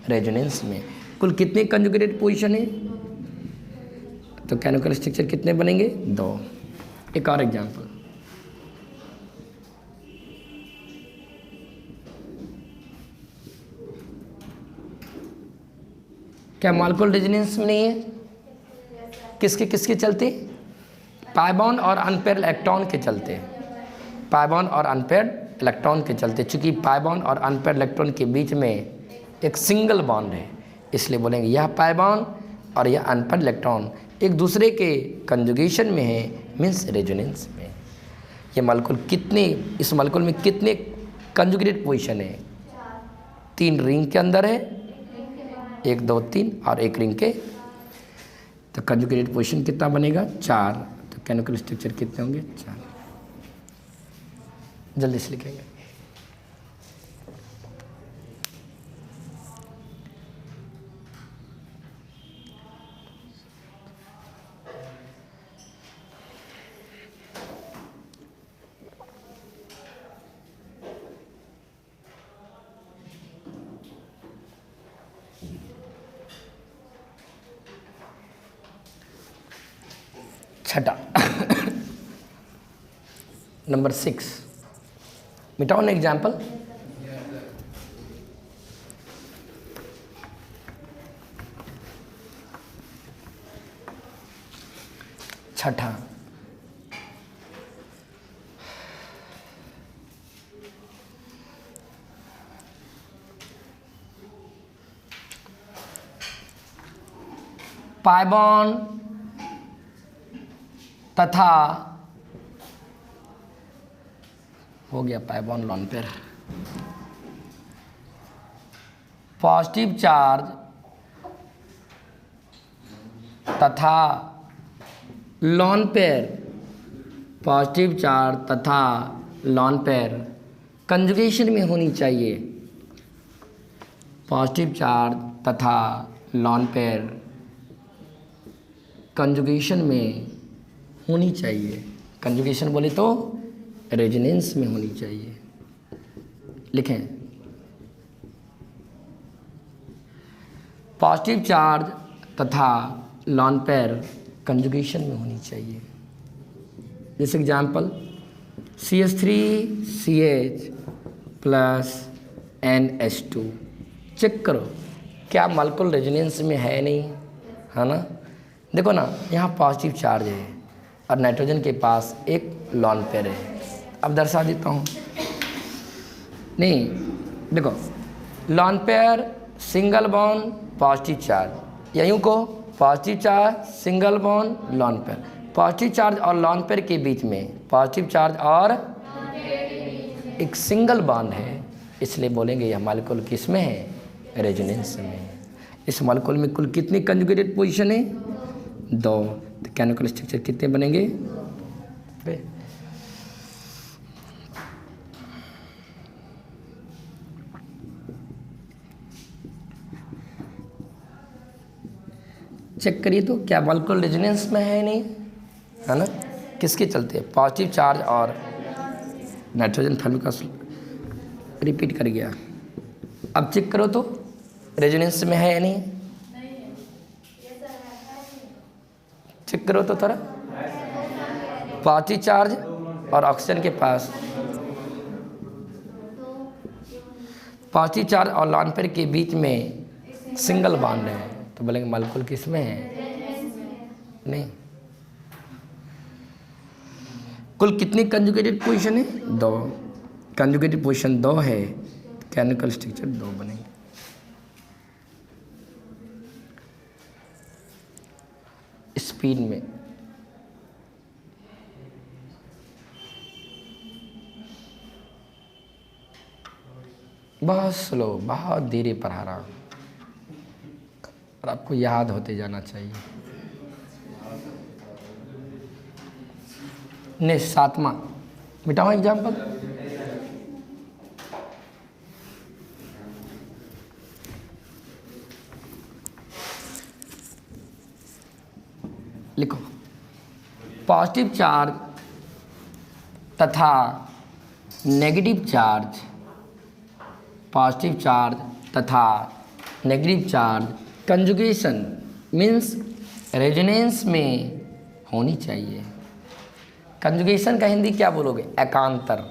रेजोनेंस में। कुल कितने कंजुगेटेड पोजीशन है? तो केमिकल स्ट्रक्चर कितने बनेंगे? 2। एक और एग्जांपल, क्या मॉलिक्यूल रेजोनेंस में नहीं है? किसके किसके चलते? पाई बॉन्ड और अनपेयर इलेक्ट्रॉन के चलते, पाई बॉन्ड और अनपेयर इलेक्ट्रॉन के चलते। चूंकि पाई बॉन्ड और अनपेयर इलेक्ट्रॉन के बीच में एक सिंगल बॉन्ड है, इसलिए बोलेंगे यह पाई बॉन्ड और यह अनपेयर इलेक्ट्रॉन एक दूसरे के कंजुगेशन में है, मीन्स रेजोनेंस में। ये मॉलिक्यूल कितने, इस मॉलिक्यूल में कितने कंजुगेटेड पोजीशन है? 3 रिंग के अंदर है, 1 2 3 और 1 रिंग के, तो कंजुगेटेड पोजीशन कितना बनेगा? 4। तो केमिकल स्ट्रक्चर कितने होंगे? 4। जल्दी से लिखेंगे। छठा नंबर 6, मिटाओ ना एग्जाम्पल। छठा, पाई बॉन्ड तथा, हो गया pi bond lone pair, positive charge तथा लॉन पेयर, पॉजिटिव चार्ज तथा लॉन पेयर कंजुगेशन में होनी चाहिए। पॉजिटिव चार्ज तथा लॉन पेयर कंजुगेशन में होनी चाहिए। कंजुगेशन बोले तो रेजोनेंस में होनी चाहिए। लिखें, पॉजिटिव चार्ज तथा लॉन पेयर कंजुगेशन में होनी चाहिए। जैसे example CH3CH plus NH2, check करो क्या मॉलिक्यूल रेजोनेंस में है? नहीं है ना। देखो ना, यहाँ पॉजिटिव चार्ज है और नाइट्रोजन के पास एक लॉन पेयर है। अब दर्शा देता हूँ। नहीं, देखो lone pair single bond positive charge, या यूँ को positive charge single bond lone pair. Positive charge और लॉन पेयर के बीच में, पॉजिटिव चार्ज और एक सिंगल बॉन्ड है, इसलिए बोलेंगे यह मॉलिक्यूल किस में है? रेजोनेंस में। इस मॉलिक्यूल में कुल कितनी कंजुगेटेड पोजीशन है? 2। तो केमिकल स्ट्रक्चर कितने बनेंगे? चेक करिए तो क्या मॉलिक्यूल रेजोनेंस में है? नहीं है ना। किसके चलते? पॉजिटिव चार्ज और नाइट्रोजन फॉर्मिकस, रिपीट कर गया। अब चेक करो तो रेजोनेंस में है या नहीं? चेक करो तो थोड़ा। पॉजिटिव चार्ज और ऑक्सीजन के पास, पॉजिटिव चार्ज और लॉन पेयर के बीच में सिंगल बॉन्ड है, तो बोलेंगे मॉलिक्यूल किस में है? नहीं। कुल कितनी कंजुगेटेड पोजीशन है? 2। कंजुगेटेड पोजीशन 2 है, केमिकल स्ट्रक्चर 2 बनेंगे। स्पीड में बहुत स्लो, बहुत धीरे पढ़ा रहा हूँ और आपको याद होते जाना चाहिए। नेक्स्ट 7वां मिटाओ एग्जाम्पल। लिखो, पॉजिटिव चार्ज तथा नेगेटिव चार्ज, पॉजिटिव चार्ज तथा negative charge conjugation means resonance में होनी चाहिए। कंजुगेशन का हिंदी क्या बोलोगे? एकांतर।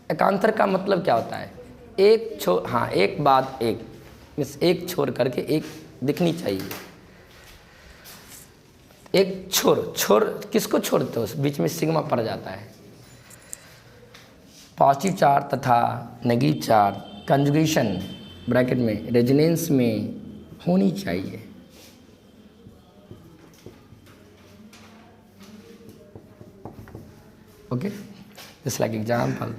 एकांतर का मतलब क्या होता है? एक छोर, हाँ, एक बाद एक, मीन्स एक छोर करके एक दिखनी चाहिए। एक छोर, छोर किसको छोड़ते हो? बीच में सिग्मा पड़ जाता है। पॉजिटिव चार्ज तथा नेगेटिव चार्ज कंजुगेशन ब्रैकेट में रेजोनेंस में होनी चाहिए। Okay, just like example,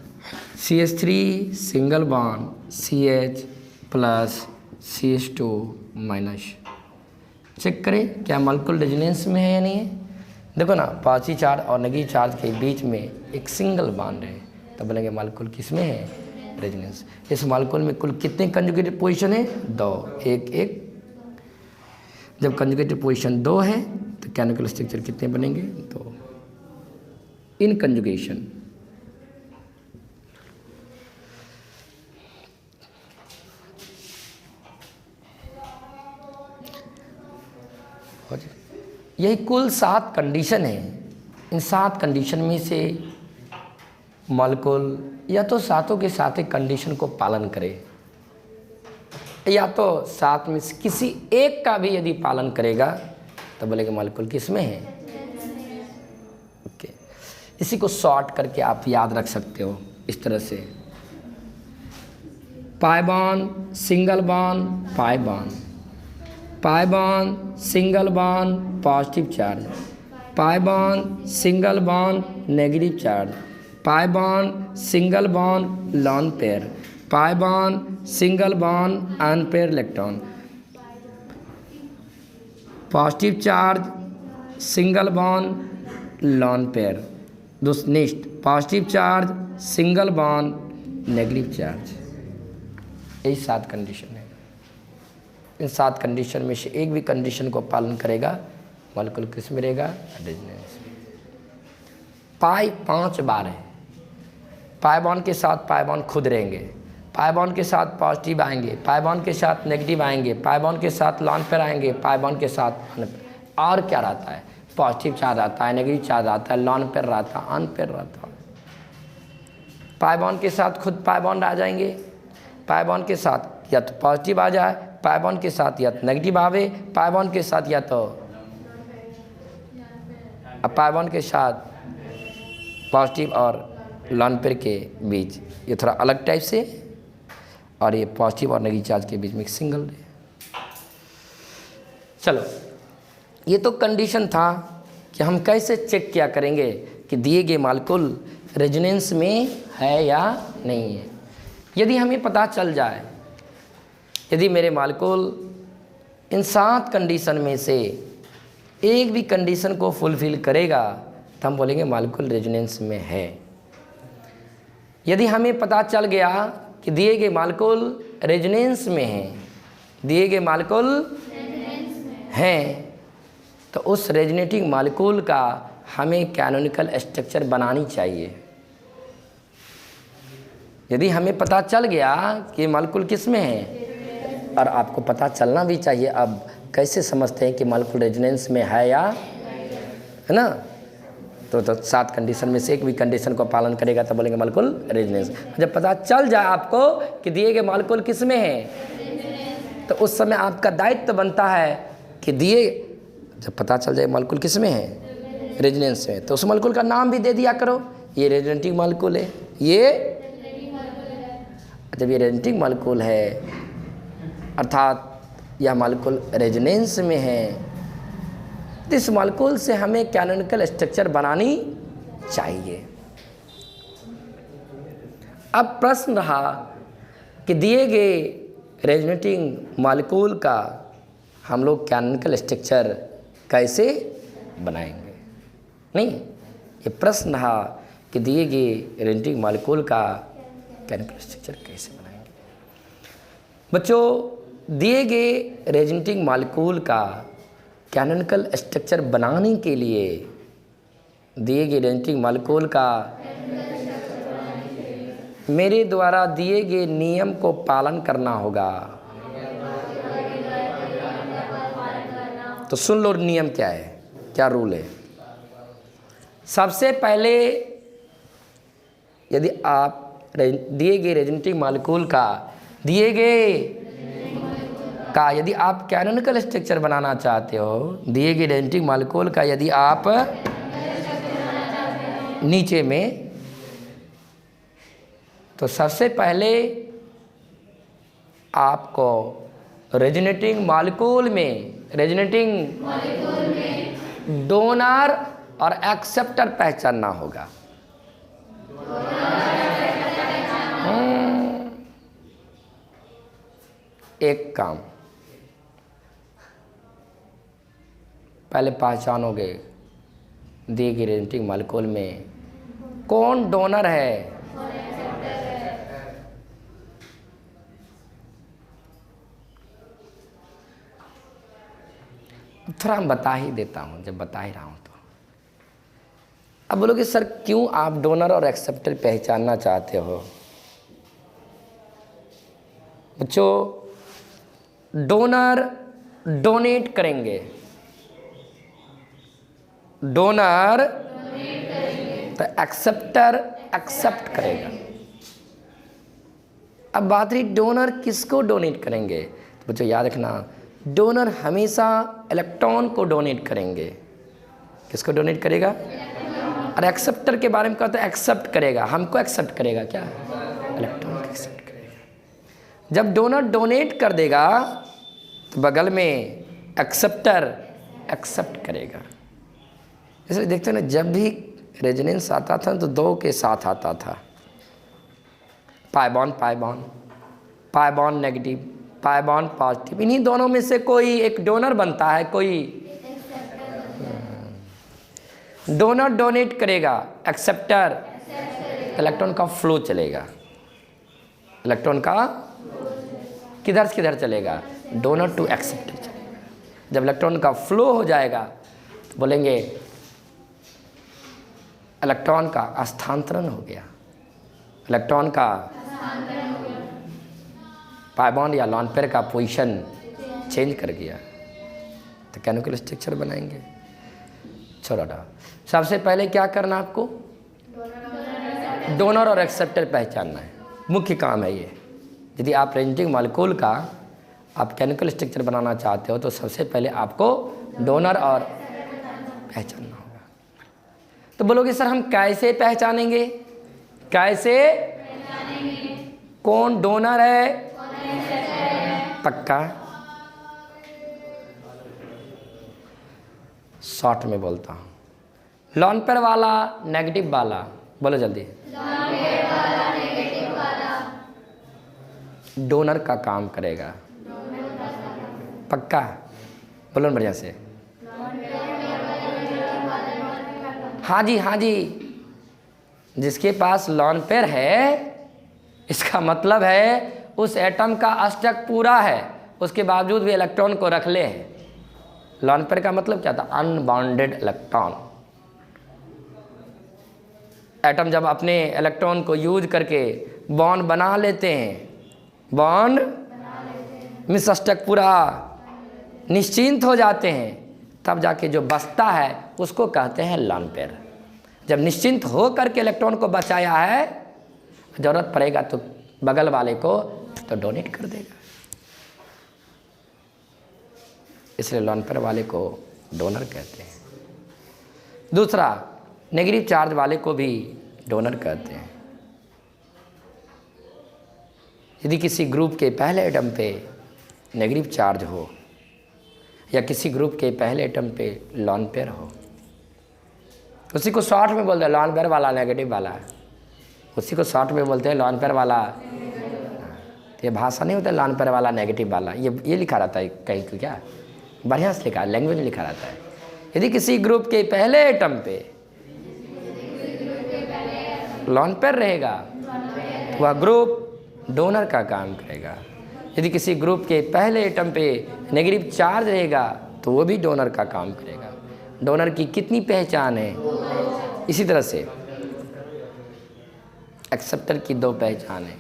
CH3 single bond CH plus CH2 minus. Check करें क्या मॉलिक्यूल रेजोनेंस में है या नहीं है। देखो ना, पॉजिटिव चार्ज और नेगेटिव चार्ज के बीच में एक सिंगल बॉन्ड है, तो बोलेंगे मॉलिक्यूल किस में है? रेजोनेंस। इस मॉलिक्यूल में कुल कितने कंजुगेटेड पोजीशन है? 2, 1 1। जब कंजुगेटेड पोजीशन 2 है तो केमिकल स्ट्रक्चर कितने बनेंगे? 2। इन कंजुगेशन यही कुल 7 कंडीशन है। इन 7 कंडीशन में से मॉलिक्यूल या तो सातों के साथ एक कंडीशन को पालन करे, या तो 7 में से किसी एक का भी यदि पालन करेगा तो बोलेगा मॉलिक्यूल किस में है? ओके, इसी को शॉर्ट करके आप याद रख सकते हो इस तरह से, पाई bond single bond pi bond, pi bond single bond positive charge, पाई bond single bond negative charge, पाई bond single bond lone pair, पाई bond single bond unpaired electron, positive charge single bond lone pair. Next, positive charge single bond negative charge. यही 7 condition है। इन 7 condition में से एक भी condition को पालन करेगा molecule किस में रहेगा? रेजोनेंस में। पाई 5 बार है। पाई बॉन्ड के साथ पाई बॉन्ड खुद रहेंगे, पाई बॉन्ड के साथ पॉजिटिव आएंगे, पाई बॉन्ड के साथ नेगेटिव आएंगे, पाई बॉन्ड के साथ लॉन पेयर आएंगे, पाई बॉन्ड के साथ और क्या रहता है? पॉजिटिव चार्ज आता है, नेगेटिव चार्ज आता है, लॉन पेयर रहता है, अनपेयर रहता है। पाई बॉन्ड के साथ खुद पाई बॉन्ड आ जाएंगे, पाई बॉन्ड के साथ या तो पॉजिटिव आ जाए, पाई बॉन्ड के साथ या तो नेगेटिव आवे, पाई बॉन्ड के साथ या तो पाई बॉन्ड के साथ पॉजिटिव और लॉन पेयर के बीच ये थोड़ा अलग टाइप से, और ये पॉजिटिव और नेगेटिव चार्ज के बीच में एक सिंगल है। चलो, ये तो कंडीशन था कि हम कैसे चेक किया करेंगे कि दिए गए मॉलिक्यूल रेजोनेंस में है या नहीं है। यदि हमें पता चल जाए, यदि मेरे मॉलिक्यूल इन 7 कंडीशन में से एक भी कंडीशन को फुलफिल करेगा तो हम बोलेंगे मॉलिक्यूल रेजोनेंस में है। यदि हमें पता चल गया कि दिए गए मॉलिक्यूल रेजोनेंस में है, दिए गए मॉलिक्यूल हैं, तो उस रेजोनेटिंग मॉलिक्यूल का हमें कैनोनिकल स्ट्रक्चर बनानी चाहिए। यदि हमें पता चल गया कि मॉलिक्यूल किस में है, और आपको पता चलना भी चाहिए अब कैसे समझते हैं कि मॉलिक्यूल रेजोनेंस में है या, है ना, तो 7 कंडीशन में से एक भी कंडीशन को पालन करेगा तो बोलेंगे मॉलिक्यूल रेजोनेंस। जब पता चल जाए आपको कि दिए गए मॉलिक्यूल किस में है, तो उस समय आपका दायित्व बनता है कि जब पता चल जाए मॉलिक्यूल किस में है, रेजोनेंस में, तो उस मॉलिक्यूल का नाम भी दे दिया करो, ये रेजोनेटिंग मॉलिक्यूल है, ये जब ये रेजोनेटिंग मॉलिक्यूल है अर्थात यह मॉलिक्यूल रेजोनेंस में है, तो इस मॉलिक्यूल से हमें कैनोनिकल स्ट्रक्चर बनानी चाहिए। अब प्रश्न रहा कि दिए गए रेजोनेटिंग मॉलिक्यूल का हम लोग कैनोनिकल स्ट्रक्चर कैसे बनाएंगे। नहीं, ये प्रश्न था कि दिए गए रेजोनेटिंग मॉलिक्यूल का कैनोनिकल स्ट्रक्चर कैसे बनाएंगे। बच्चों, दिए गए रेजोनेटिंग मॉलिक्यूल का कैनोनिकल स्ट्रक्चर बनाने के लिए दिए गए रेजोनेटिंग मॉलिक्यूल का मेरे द्वारा दिए गए नियम को पालन करना होगा। तो सुन लो नियम क्या है, क्या रूल है। सबसे पहले यदि आप दिए गए रेजोनेटिंग मॉलिक्यूल का यदि आप कैनोनिकल स्ट्रक्चर बनाना चाहते हो, दिए गए रेजोनेटिंग मॉलिक्यूल का यदि आप नीचे में, तो सबसे पहले आपको रेजोनेटिंग मॉलिक्यूल में डोनर और एक्सेप्टर पहचानना होगा। एक काम पहले पहचानोगे दिए गए रेजोनेटिंग मॉलिक्यूल में कौन डोनर है, थोड़ा मैं बता ही देता हूँ, जब बता ही रहा हूँ तो। अब बोलोगे सर क्यों आप डोनर और एक्सेप्टर पहचानना चाहते हो। बच्चों, डोनर डोनेट करेंगे, डोनर तो एक्सेप्टर एक्सेप्ट करेगा। अब बात रही डोनर किसको डोनेट करेंगे, तो बच्चों याद रखना डोनर हमेशा इलेक्ट्रॉन को डोनेट करेंगे। किसको डोनेट करेगा, और एक्सेप्टर के बारे में कहते हैं एक्सेप्ट करेगा, हमको एक्सेप्ट करेगा, क्या इलेक्ट्रॉन को एक्सेप्ट करेगा। जब डोनर डोनेट कर देगा तो बगल में एक्सेप्टर एक्सेप्ट करेगा। इसलिए देखते हैं ना, जब भी रेजोनेंस आता था तो दो के साथ आता था, pi bond pi bond, pi bond negative, pi bond positive, इन्हीं दोनों में से कोई एक डोनर बनता है, कोई डोनर डोनेट करेगा, एक्सेप्टर इलेक्ट्रॉन का फ्लो चलेगा, इलेक्ट्रॉन का किधर से किधर चलेगा, डोनर टू एक्सेप्टर चलेगा। जब इलेक्ट्रॉन का फ्लो हो जाएगा तो बोलेंगे इलेक्ट्रॉन का स्थानांतरण हो गया, इलेक्ट्रॉन का पाई बॉन्ड या लॉन पेयर का पोजीशन चेंज कर गया, तो कैनोनिकल स्ट्रक्चर बनाएंगे। छोटा सबसे पहले क्या करना आपको, डोनर और एक्सेप्टर पहचानना है, मुख्य काम है ये। यदि आप रेजोनेटिंग मॉलिक्यूल का आप कैनोनिकल स्ट्रक्चर बनाना चाहते हो तो सबसे पहले आपको डोनर और पहचानना होगा। तो बोलोगे सर हम कैसे पहचानेंगे, कैसे कौन डोनर है, पक्का शॉर्ट में बोलता हूँ, लॉन पेयर वाला नेगेटिव वाला, बोलो जल्दी, डोनर का काम करेगा, पक्का बोलो बढ़िया से, हाँ जी हाँ जी। जिसके पास लॉन पेयर है इसका मतलब है उस एटम का अष्टक पूरा है, उसके बावजूद भी इलेक्ट्रॉन को रख ले है। लॉन पेयर का मतलब क्या था, अनबॉन्डेड इलेक्ट्रॉन। एटम जब अपने इलेक्ट्रॉन को यूज करके बॉन्ड बना लेते हैं, बॉन्ड मिस अष्टक पूरा निश्चिंत हो जाते हैं, तब जाके जो बचता है उसको कहते हैं लॉन पेयर। जब निश्चिंत हो करके इलेक्ट्रॉन को बचाया है, जरूरत पड़ेगा तो बगल वाले को तो डोनेट कर देगा, इसलिए लॉन पेयर वाले को डोनर कहते हैं। दूसरा, नेगेटिव चार्ज वाले को भी डोनर कहते हैं। यदि किसी ग्रुप के पहले एटम पे नेगेटिव चार्ज हो या किसी ग्रुप के पहले एटम पे लॉन पेयर हो, उसी को शॉर्ट में बोलते हैं लॉन पेयर वाला नेगेटिव वाला, उसी को शॉर्ट में बोलते हैं लॉन पेयर वाला। ये भाषा नहीं होता लॉन पेयर वाला नेगेटिव वाला, ये लिखा रहता है कहीं को, क्या बढ़िया से लिखा है, लैंग्वेज में लिखा रहता है। यदि किसी ग्रुप के पहले एटम पे लॉन पेयर रहेगा वह ग्रुप डोनर का काम करेगा। यदि किसी ग्रुप के पहले एटम पे नेगेटिव चार्ज रहेगा तो वो भी डोनर का काम करेगा। डोनर की कितनी पहचान है? इसी तरह से एक्सेप्टर की 2 पहचान है।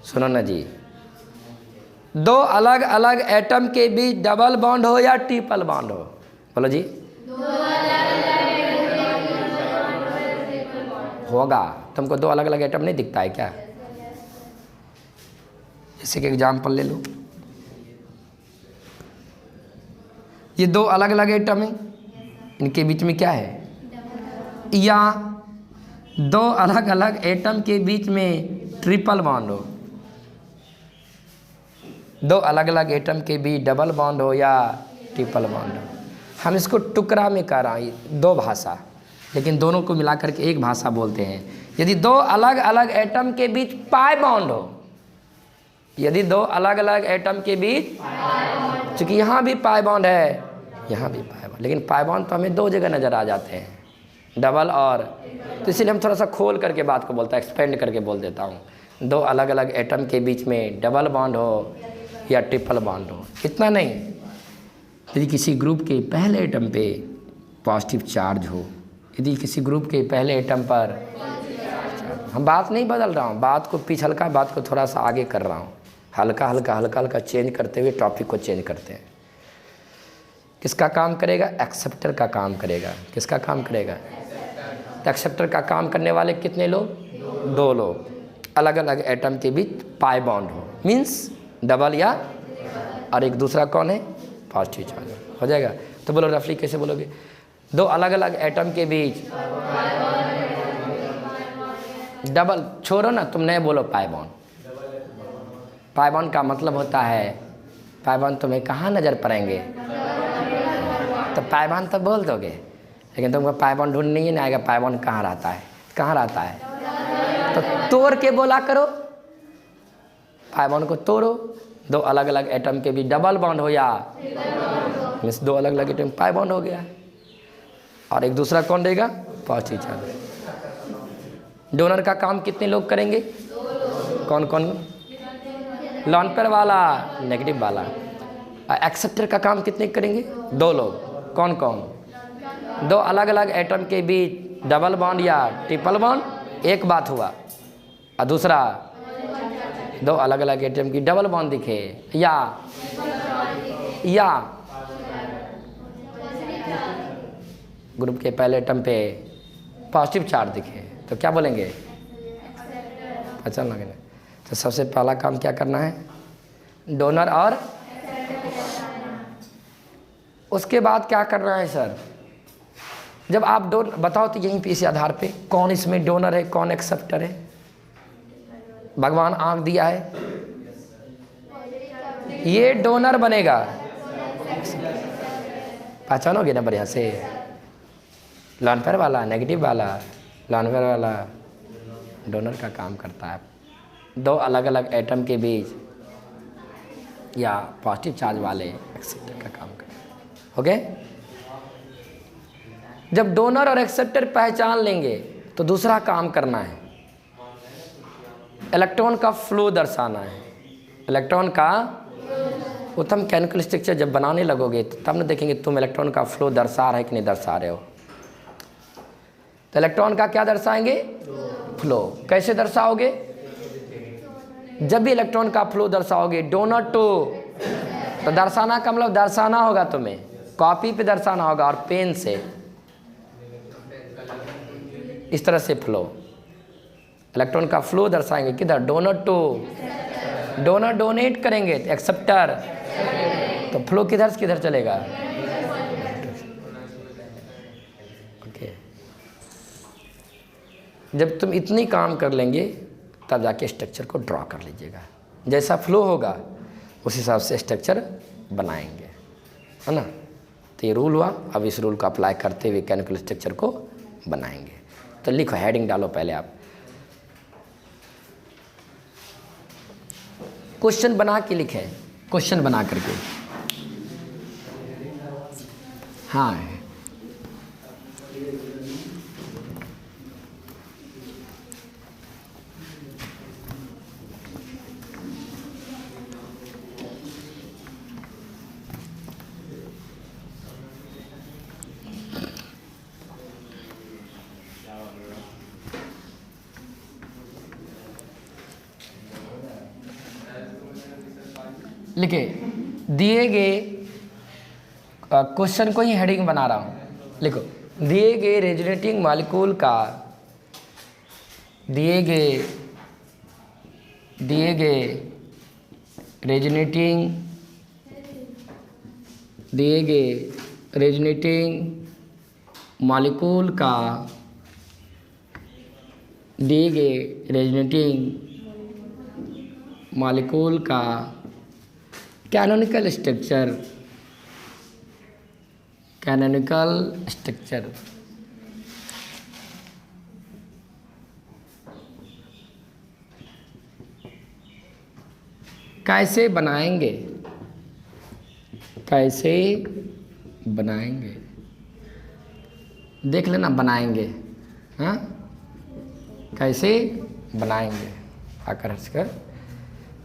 सुनो ना जी, 2 अलग अलग एटम के बीच डबल बॉन्ड हो या ट्रिपल बॉन्ड हो, बोलो जी। होगा। तुमको 2 अलग अलग एटम नहीं दिखता है क्या? जैसे कि एग्जाम्पल ले लो, ये 2 अलग अलग एटम है, इनके बीच में क्या है? या 2 अलग अलग एटम के बीच में ट्रिपल बॉन्ड हो, 2 अलग अलग एटम के बीच डबल बॉन्ड हो या ट्रिपल बॉन्ड हो। हम इसको टुकड़ा में कर रहे हैं, 2 भाषा, लेकिन दोनों को मिला करके एक भाषा बोलते हैं। यदि 2 अलग अलग एटम के बीच पाई बॉन्ड हो, यदि 2 अलग अलग एटम के बीच, चूँकि यहाँ भी पाई बॉन्ड है, यहाँ भी पाई बॉन्ड, लेकिन पाई बॉन्ड तो हमें 2 जगह नज़र आ जाते हैं, डबल और, तो इसीलिए हम थोड़ा सा खोल करके बात को बोलता है, एक्सपेंड करके बोल देता हूँ। 2 अलग अलग एटम के बीच में डबल बॉन्ड हो या ट्रिपल बॉन्ड हो, इतना नहीं। यदि किसी ग्रुप के पहले एटम पे पॉजिटिव चार्ज हो, यदि किसी ग्रुप के पहले एटम पर, हम बात नहीं बदल रहा हूँ, बात को पीछे हल्का, बात को थोड़ा सा आगे कर रहा हूँ, हल्का हल्का हल्का हल्का चेंज करते हुए टॉपिक को चेंज करते हैं। किसका काम करेगा? एक्सेप्टर का काम करेगा। किसका काम करेगा? तो एक्सेप्टर का काम करने वाले कितने लोग? 2 लोग। अलग अलग एटम के बीच पाई बॉन्ड हो, मीन्स डबल या, और एक दूसरा कौन है? पॉजिटिव चार्ज हो जाएगा। तो बोलो रफली कैसे बोलोगे? 2 अलग अलग एटम के बीच डबल, छोड़ो ना, तुम नहीं बोलो पाई बॉन्ड। पाई बॉन्ड का मतलब होता है, पाई बॉन्ड तुम्हें कहाँ नज़र पड़ेंगे? तो पाई बॉन्ड तो बोल दोगे, लेकिन तुमको पाई बॉन्ड ढूंढ नहीं आएगा, पाई बॉन्ड कहाँ रहता है, कहाँ रहता है, तो तोड़ के बोला करो। पाई बॉन्ड को तोड़ो, 2 अलग अलग एटम के बीच डबल बॉन्ड हो या, मीन्स 2 अलग अलग एटम पाई बॉन्ड हो गया, और एक दूसरा कौन रहेगा? Positive charge. डोनर का काम कितने लोग करेंगे? कौन कौन? लॉन पेयर वाला, नेगेटिव वाला। एक्सेप्टर का काम कितने करेंगे? 2 लोग। कौन कौन? 2 अलग अलग एटम के बीच डबल बॉन्ड या ट्रिपल बॉन्ड, एक बात हुआ, और दूसरा 2 अलग अलग एटम की डबल बॉन्ड दिखे, या ग्रुप के पहले एटम पे पॉजिटिव चार्ज दिखे, तो क्या बोलेंगे? अच्छा लगे। तो सबसे पहला काम क्या करना है? डोनर, और उसके बाद क्या करना है सर? जब आप बताओ तो यहीं पे इस आधार पे कौन इसमें डोनर है, कौन एक्सेप्टर है? भगवान आंख दिया है, ये डोनर बनेगा, पहचानोगे ना बढ़िया से? लॉन पेयर वाला, नेगेटिव वाला, लॉन पेयर वाला डोनर का काम करता है। 2 अलग अलग एटम के बीच या पॉजिटिव चार्ज वाले एक्सेप्टर का काम करता है। ओके? जब डोनर और एक्सेप्टर पहचान लेंगे तो दूसरा काम करना है, इलेक्ट्रॉन का फ्लो दर्शाना है। इलेक्ट्रॉन का, वो तुम केमिकल स्ट्रक्चर जब बनाने लगोगे तो तब न देखेंगे तुम इलेक्ट्रॉन का फ्लो दर्शा रहे कि नहीं दर्शा रहे हो। तो इलेक्ट्रॉन का क्या दर्शाएंगे? फ्लो। कैसे दर्शाओगे? जब भी इलेक्ट्रॉन का फ्लो दर्शाओगे, डोनर टू, तो दर्शाना का मतलब दर्शाना होगा, तुम्हें कॉपी पे दर्शाना होगा और पेन से, इस तरह से फ्लो। इलेक्ट्रॉन का फ्लो दर्शाएंगे किधर? डोनर टू, डोनर डोनेट करेंगे तो एक्सेप्टर, तो फ्लो किधर से किधर चलेगा? ओके। जब तुम इतनी काम कर लेंगे तब जाके स्ट्रक्चर को ड्रॉ कर लीजिएगा। जैसा फ्लो होगा उस हिसाब से स्ट्रक्चर बनाएंगे, है ना? तो ये रूल हुआ। अब इस रूल को अप्लाई करते हुए केमिकल स्ट्रक्चर को बनाएंगे। तो लिखो, हेडिंग डालो पहले आप। क्वेश्चन बना के लिखें, क्वेश्चन बना करके। हाँ, लिखिए, दिए गए क्वेश्चन को ही हेडिंग बना रहा हूँ। लिखो, दिए गए रेजोनेटिंग मॉलिक्यूल का दिए गए रेजोनेटिंग मॉलिक्यूल का कैनोनिकल स्ट्रक्चर कैसे बनाएंगे, देख लेना, बनाएंगे। हाँ, कैसे बनाएंगे, आकर हंसकर,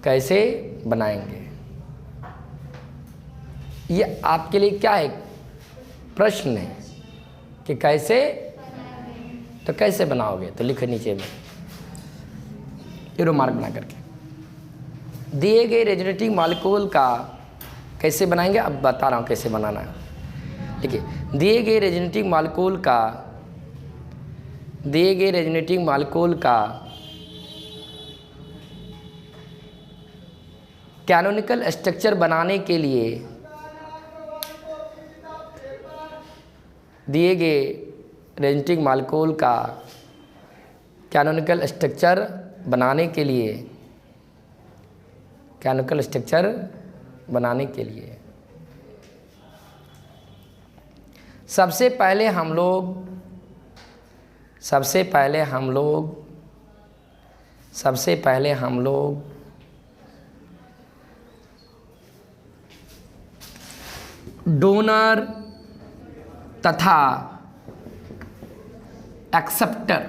कैसे बनाएंगे। ये आपके लिए क्या है, प्रश्न है कि कैसे, तो कैसे बनाओगे, तो लिखो नीचे में एरो मार्क बना करके। दिए गए रेजोनेटिंग मॉलिक्यूल का कैसे बनाएंगे, अब बता रहा हूँ कैसे बनाना है। देखिए, दिए गए रेजोनेटिंग मॉलिक्यूल का कैनोनिकल स्ट्रक्चर बनाने के लिए दिए गए रेजोनेटिंग मॉलिक्यूल का कैनोनिकल स्ट्रक्चर बनाने के लिए सबसे पहले हम लोग डोनर तथा एक्सेप्टर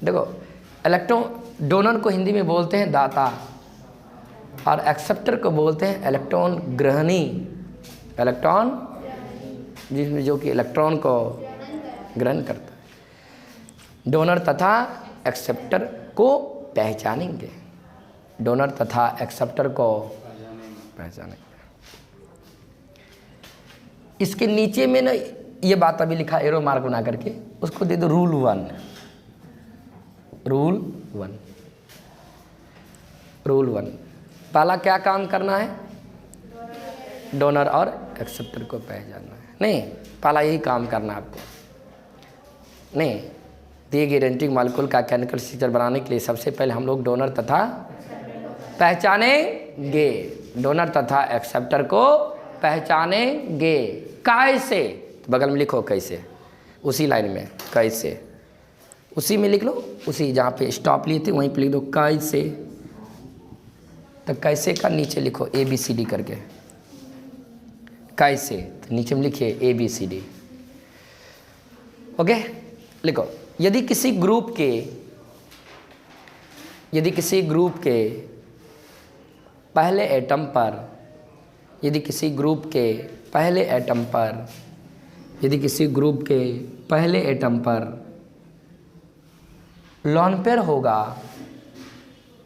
देखो, इलेक्ट्रॉन, डोनर को हिंदी में बोलते हैं दाता और एक्सेप्टर को बोलते हैं इलेक्ट्रॉन ग्रहणी, जिसमें जो कि इलेक्ट्रॉन को ग्रहण करता है। डोनर तथा एक्सेप्टर को पहचानेंगे, इसके नीचे में ना ये बात अभी लिखा एरो मार्क बना करके, उसको दे दो रूल वन। पहला क्या काम करना है, डोनर और एक्सेप्टर को पहचानना है। नहीं, पहला यही काम करना है आपको। नहीं, दिए गए रेजोनेटिंग मॉलिक्यूल का केमिकल स्ट्रक्चर बनाने के लिए सबसे पहले हम लोग डोनर तथा पहचानेंगे, डोनर तथा एक्सेप्टर को पहचानेंगे। कैसे, बगल में लिखो कैसे, उसी लाइन में कैसे, उसी में लिख लो, उसी जहाँ पे स्टॉप लिए थे वहीं पे लिख दो कैसे। तो कैसे का नीचे लिखो ABCD करके, कैसे, तो नीचे में लिखिए ABCD। ओके, लिखो, यदि किसी ग्रुप के पहले एटम पर लोन पेयर होगा,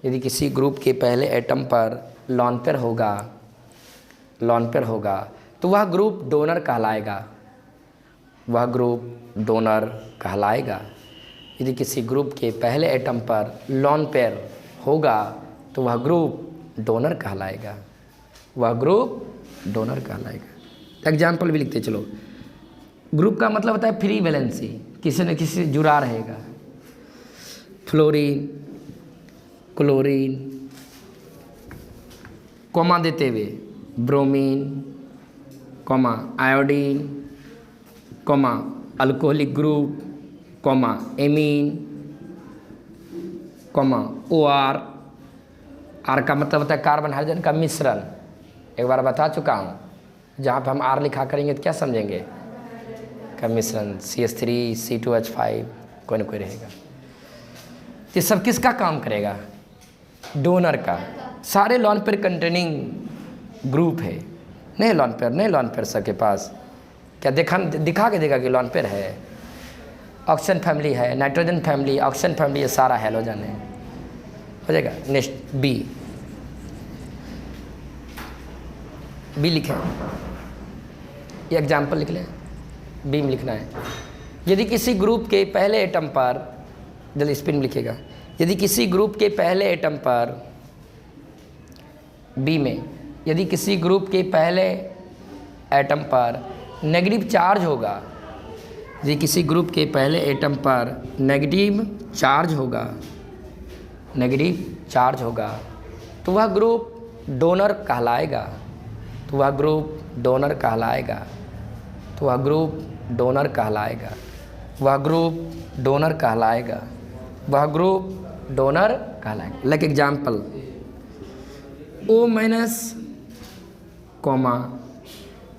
यदि किसी ग्रुप के पहले एटम पर लोन पेयर होगा तो वह ग्रुप डोनर कहलाएगा। यदि किसी ग्रुप के पहले एटम पर लोन पेयर होगा तो वह ग्रुप डोनर कहलाएगा। एग्जाम्पल भी लिखते चलो। ग्रुप का मतलब होता है फ्री वैलेंसी, किसी न किसी से जुड़ा रहेगा। फ्लोरीन, क्लोरीन, कोमा देते हुए bromine, comma iodine, comma alcoholic group, comma amine, comma OR। R का मतलब होता है कार्बन हाइड्रोजन का मिश्रण, एक बार बता चुका हूँ। जहाँ पे हम R लिखा करेंगे तो क्या समझेंगे, का मिश्रण, CH3 C2H5 कोई ना कोई रहेगा। ये सब किसका काम करेगा, डोनर का। सारे लॉन पेयर कंटेनिंग ग्रुप है, नहीं लॉन पेयर सबके पास क्या दिखा के देगा कि लॉन पेयर है। ऑक्सीजन फैमिली है, नाइट्रोजन फैमिली, ऑक्सीजन फैमिली, ये सारा हैलोजन है, हो जाएगा। नेक्स्ट बी लिखें, ये एग्जाम्पल लिख लें, बी में लिखना है। यदि किसी ग्रुप के पहले एटम पर, जल्दी स्पिन में लिखिएगा, यदि किसी ग्रुप के पहले एटम पर, बी में, यदि किसी ग्रुप के पहले एटम पर नेगेटिव चार्ज होगा, यदि किसी ग्रुप के पहले एटम पर नेगेटिव चार्ज होगा, तो वह ग्रुप डोनर कहलाएगा, वह ग्रुप डोनर कहलाएगा। Like example O minus, comma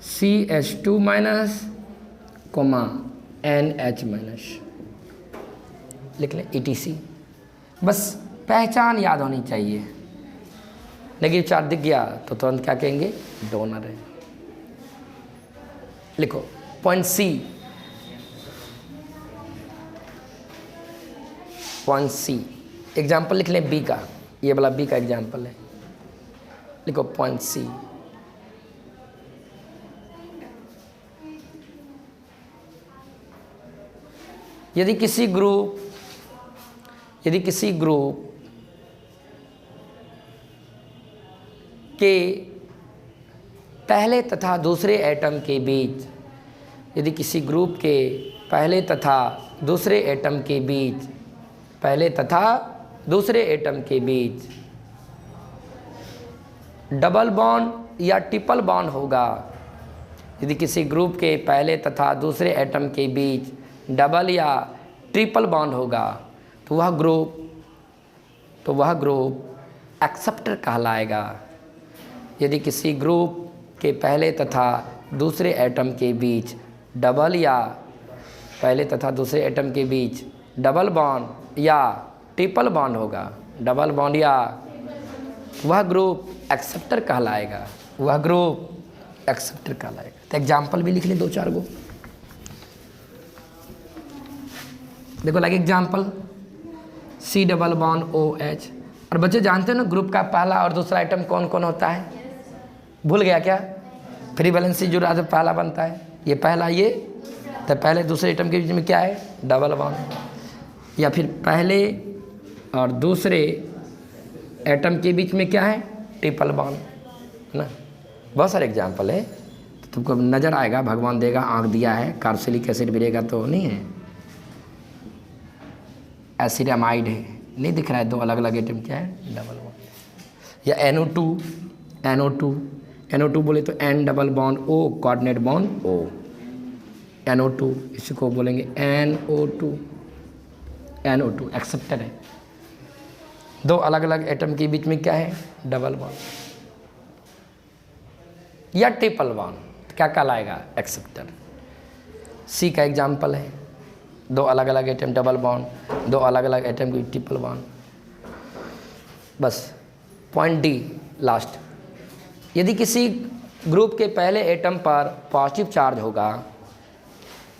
CH2 minus, comma NH minus लिख लें, ETC। बस पहचान याद होनी चाहिए। नेगेटिव चार्ज दिख गया तो तुरंत क्या कहेंगे, डोनर है। लिखो पॉइंट C एग्जाम्पल लिख लें बी का, ये वाला बी का एग्जाम्पल है। लिखो पॉइंट C, यदि किसी ग्रुप के पहले तथा दूसरे एटम के बीच, यदि किसी ग्रुप के पहले तथा दूसरे एटम के बीच डबल बॉन्ड या ट्रिपल बॉन्ड होगा, यदि किसी ग्रुप के पहले तथा दूसरे एटम के बीच डबल या ट्रिपल बॉन्ड होगा, तो वह ग्रुप एक्सेप्टर कहलाएगा। यदि किसी ग्रुप के पहले तथा दूसरे एटम के बीच डबल बॉन्ड या ट्रिपल बॉन्ड होगा, वह ग्रुप एक्सेप्टर कहलाएगा। तो एग्जाम्पल भी लिख लें 2-4 गो। देखो like example C double bond OH। और बच्चे जानते हैं ना ग्रुप का पहला और दूसरा आइटम कौन कौन होता है, भूल गया क्या? फ्री वैलेंसी जो पहला बनता है, ये पहला, ये तो पहले दूसरे आइटम के बीच में क्या है, डबल बॉन्ड, या फिर पहले और दूसरे एटम के बीच में क्या है, ट्रिपल बॉन्ड, है ना। बहुत सारे एग्जाम्पल है, तो तुमको नज़र आएगा, भगवान देगा, आँख दिया है, कार्बोक्सिलिक एसिड मिलेगा तो नहीं है, एसिडामाइड है, नहीं दिख रहा है, 2 अलग अलग एटम क्या है, डबल बॉन्ड। या NO2 बोले तो N double bond O, coordinate bond O, NO2, इसको बोलेंगे NO2 एक्सेप्टर है। 2 अलग अलग एटम के बीच में क्या है, डबल बॉन्ड या ट्रिपल बॉन्ड, क्या कहलाएगा, एक्सेप्टर। C का एग्जाम्पल है, 2 अलग अलग एटम डबल बॉन्ड, 2 अलग अलग एटम की ट्रिपल बॉन्ड। बस पॉइंट D लास्ट, यदि किसी ग्रुप के पहले एटम पर पॉजिटिव चार्ज होगा,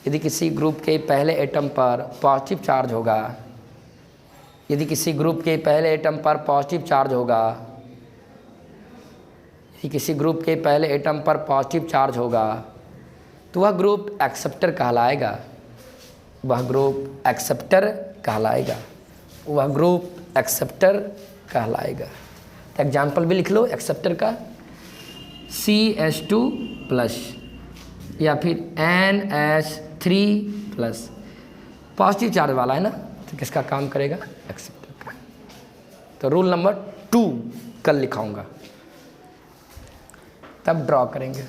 यदि किसी ग्रुप के पहले एटम पर पॉजिटिव चार्ज होगा, यदि किसी ग्रुप के पहले एटम पर पॉजिटिव चार्ज होगा, यदि किसी ग्रुप के पहले एटम पर पॉजिटिव चार्ज होगा, तो वह ग्रुप एक्सेप्टर कहलाएगा, वह ग्रुप एक्सेप्टर कहलाएगा। तो एग्जाम्पल भी लिख लो एक्सेप्टर का, CH2 प्लस या फिर NH3 प्लस, पॉजिटिव चार्ज वाला है ना, तो किसका काम करेगा, एक्सेप्टर का। तो रूल नंबर 2 कल लिखाऊंगा, तब ड्रॉ करेंगे।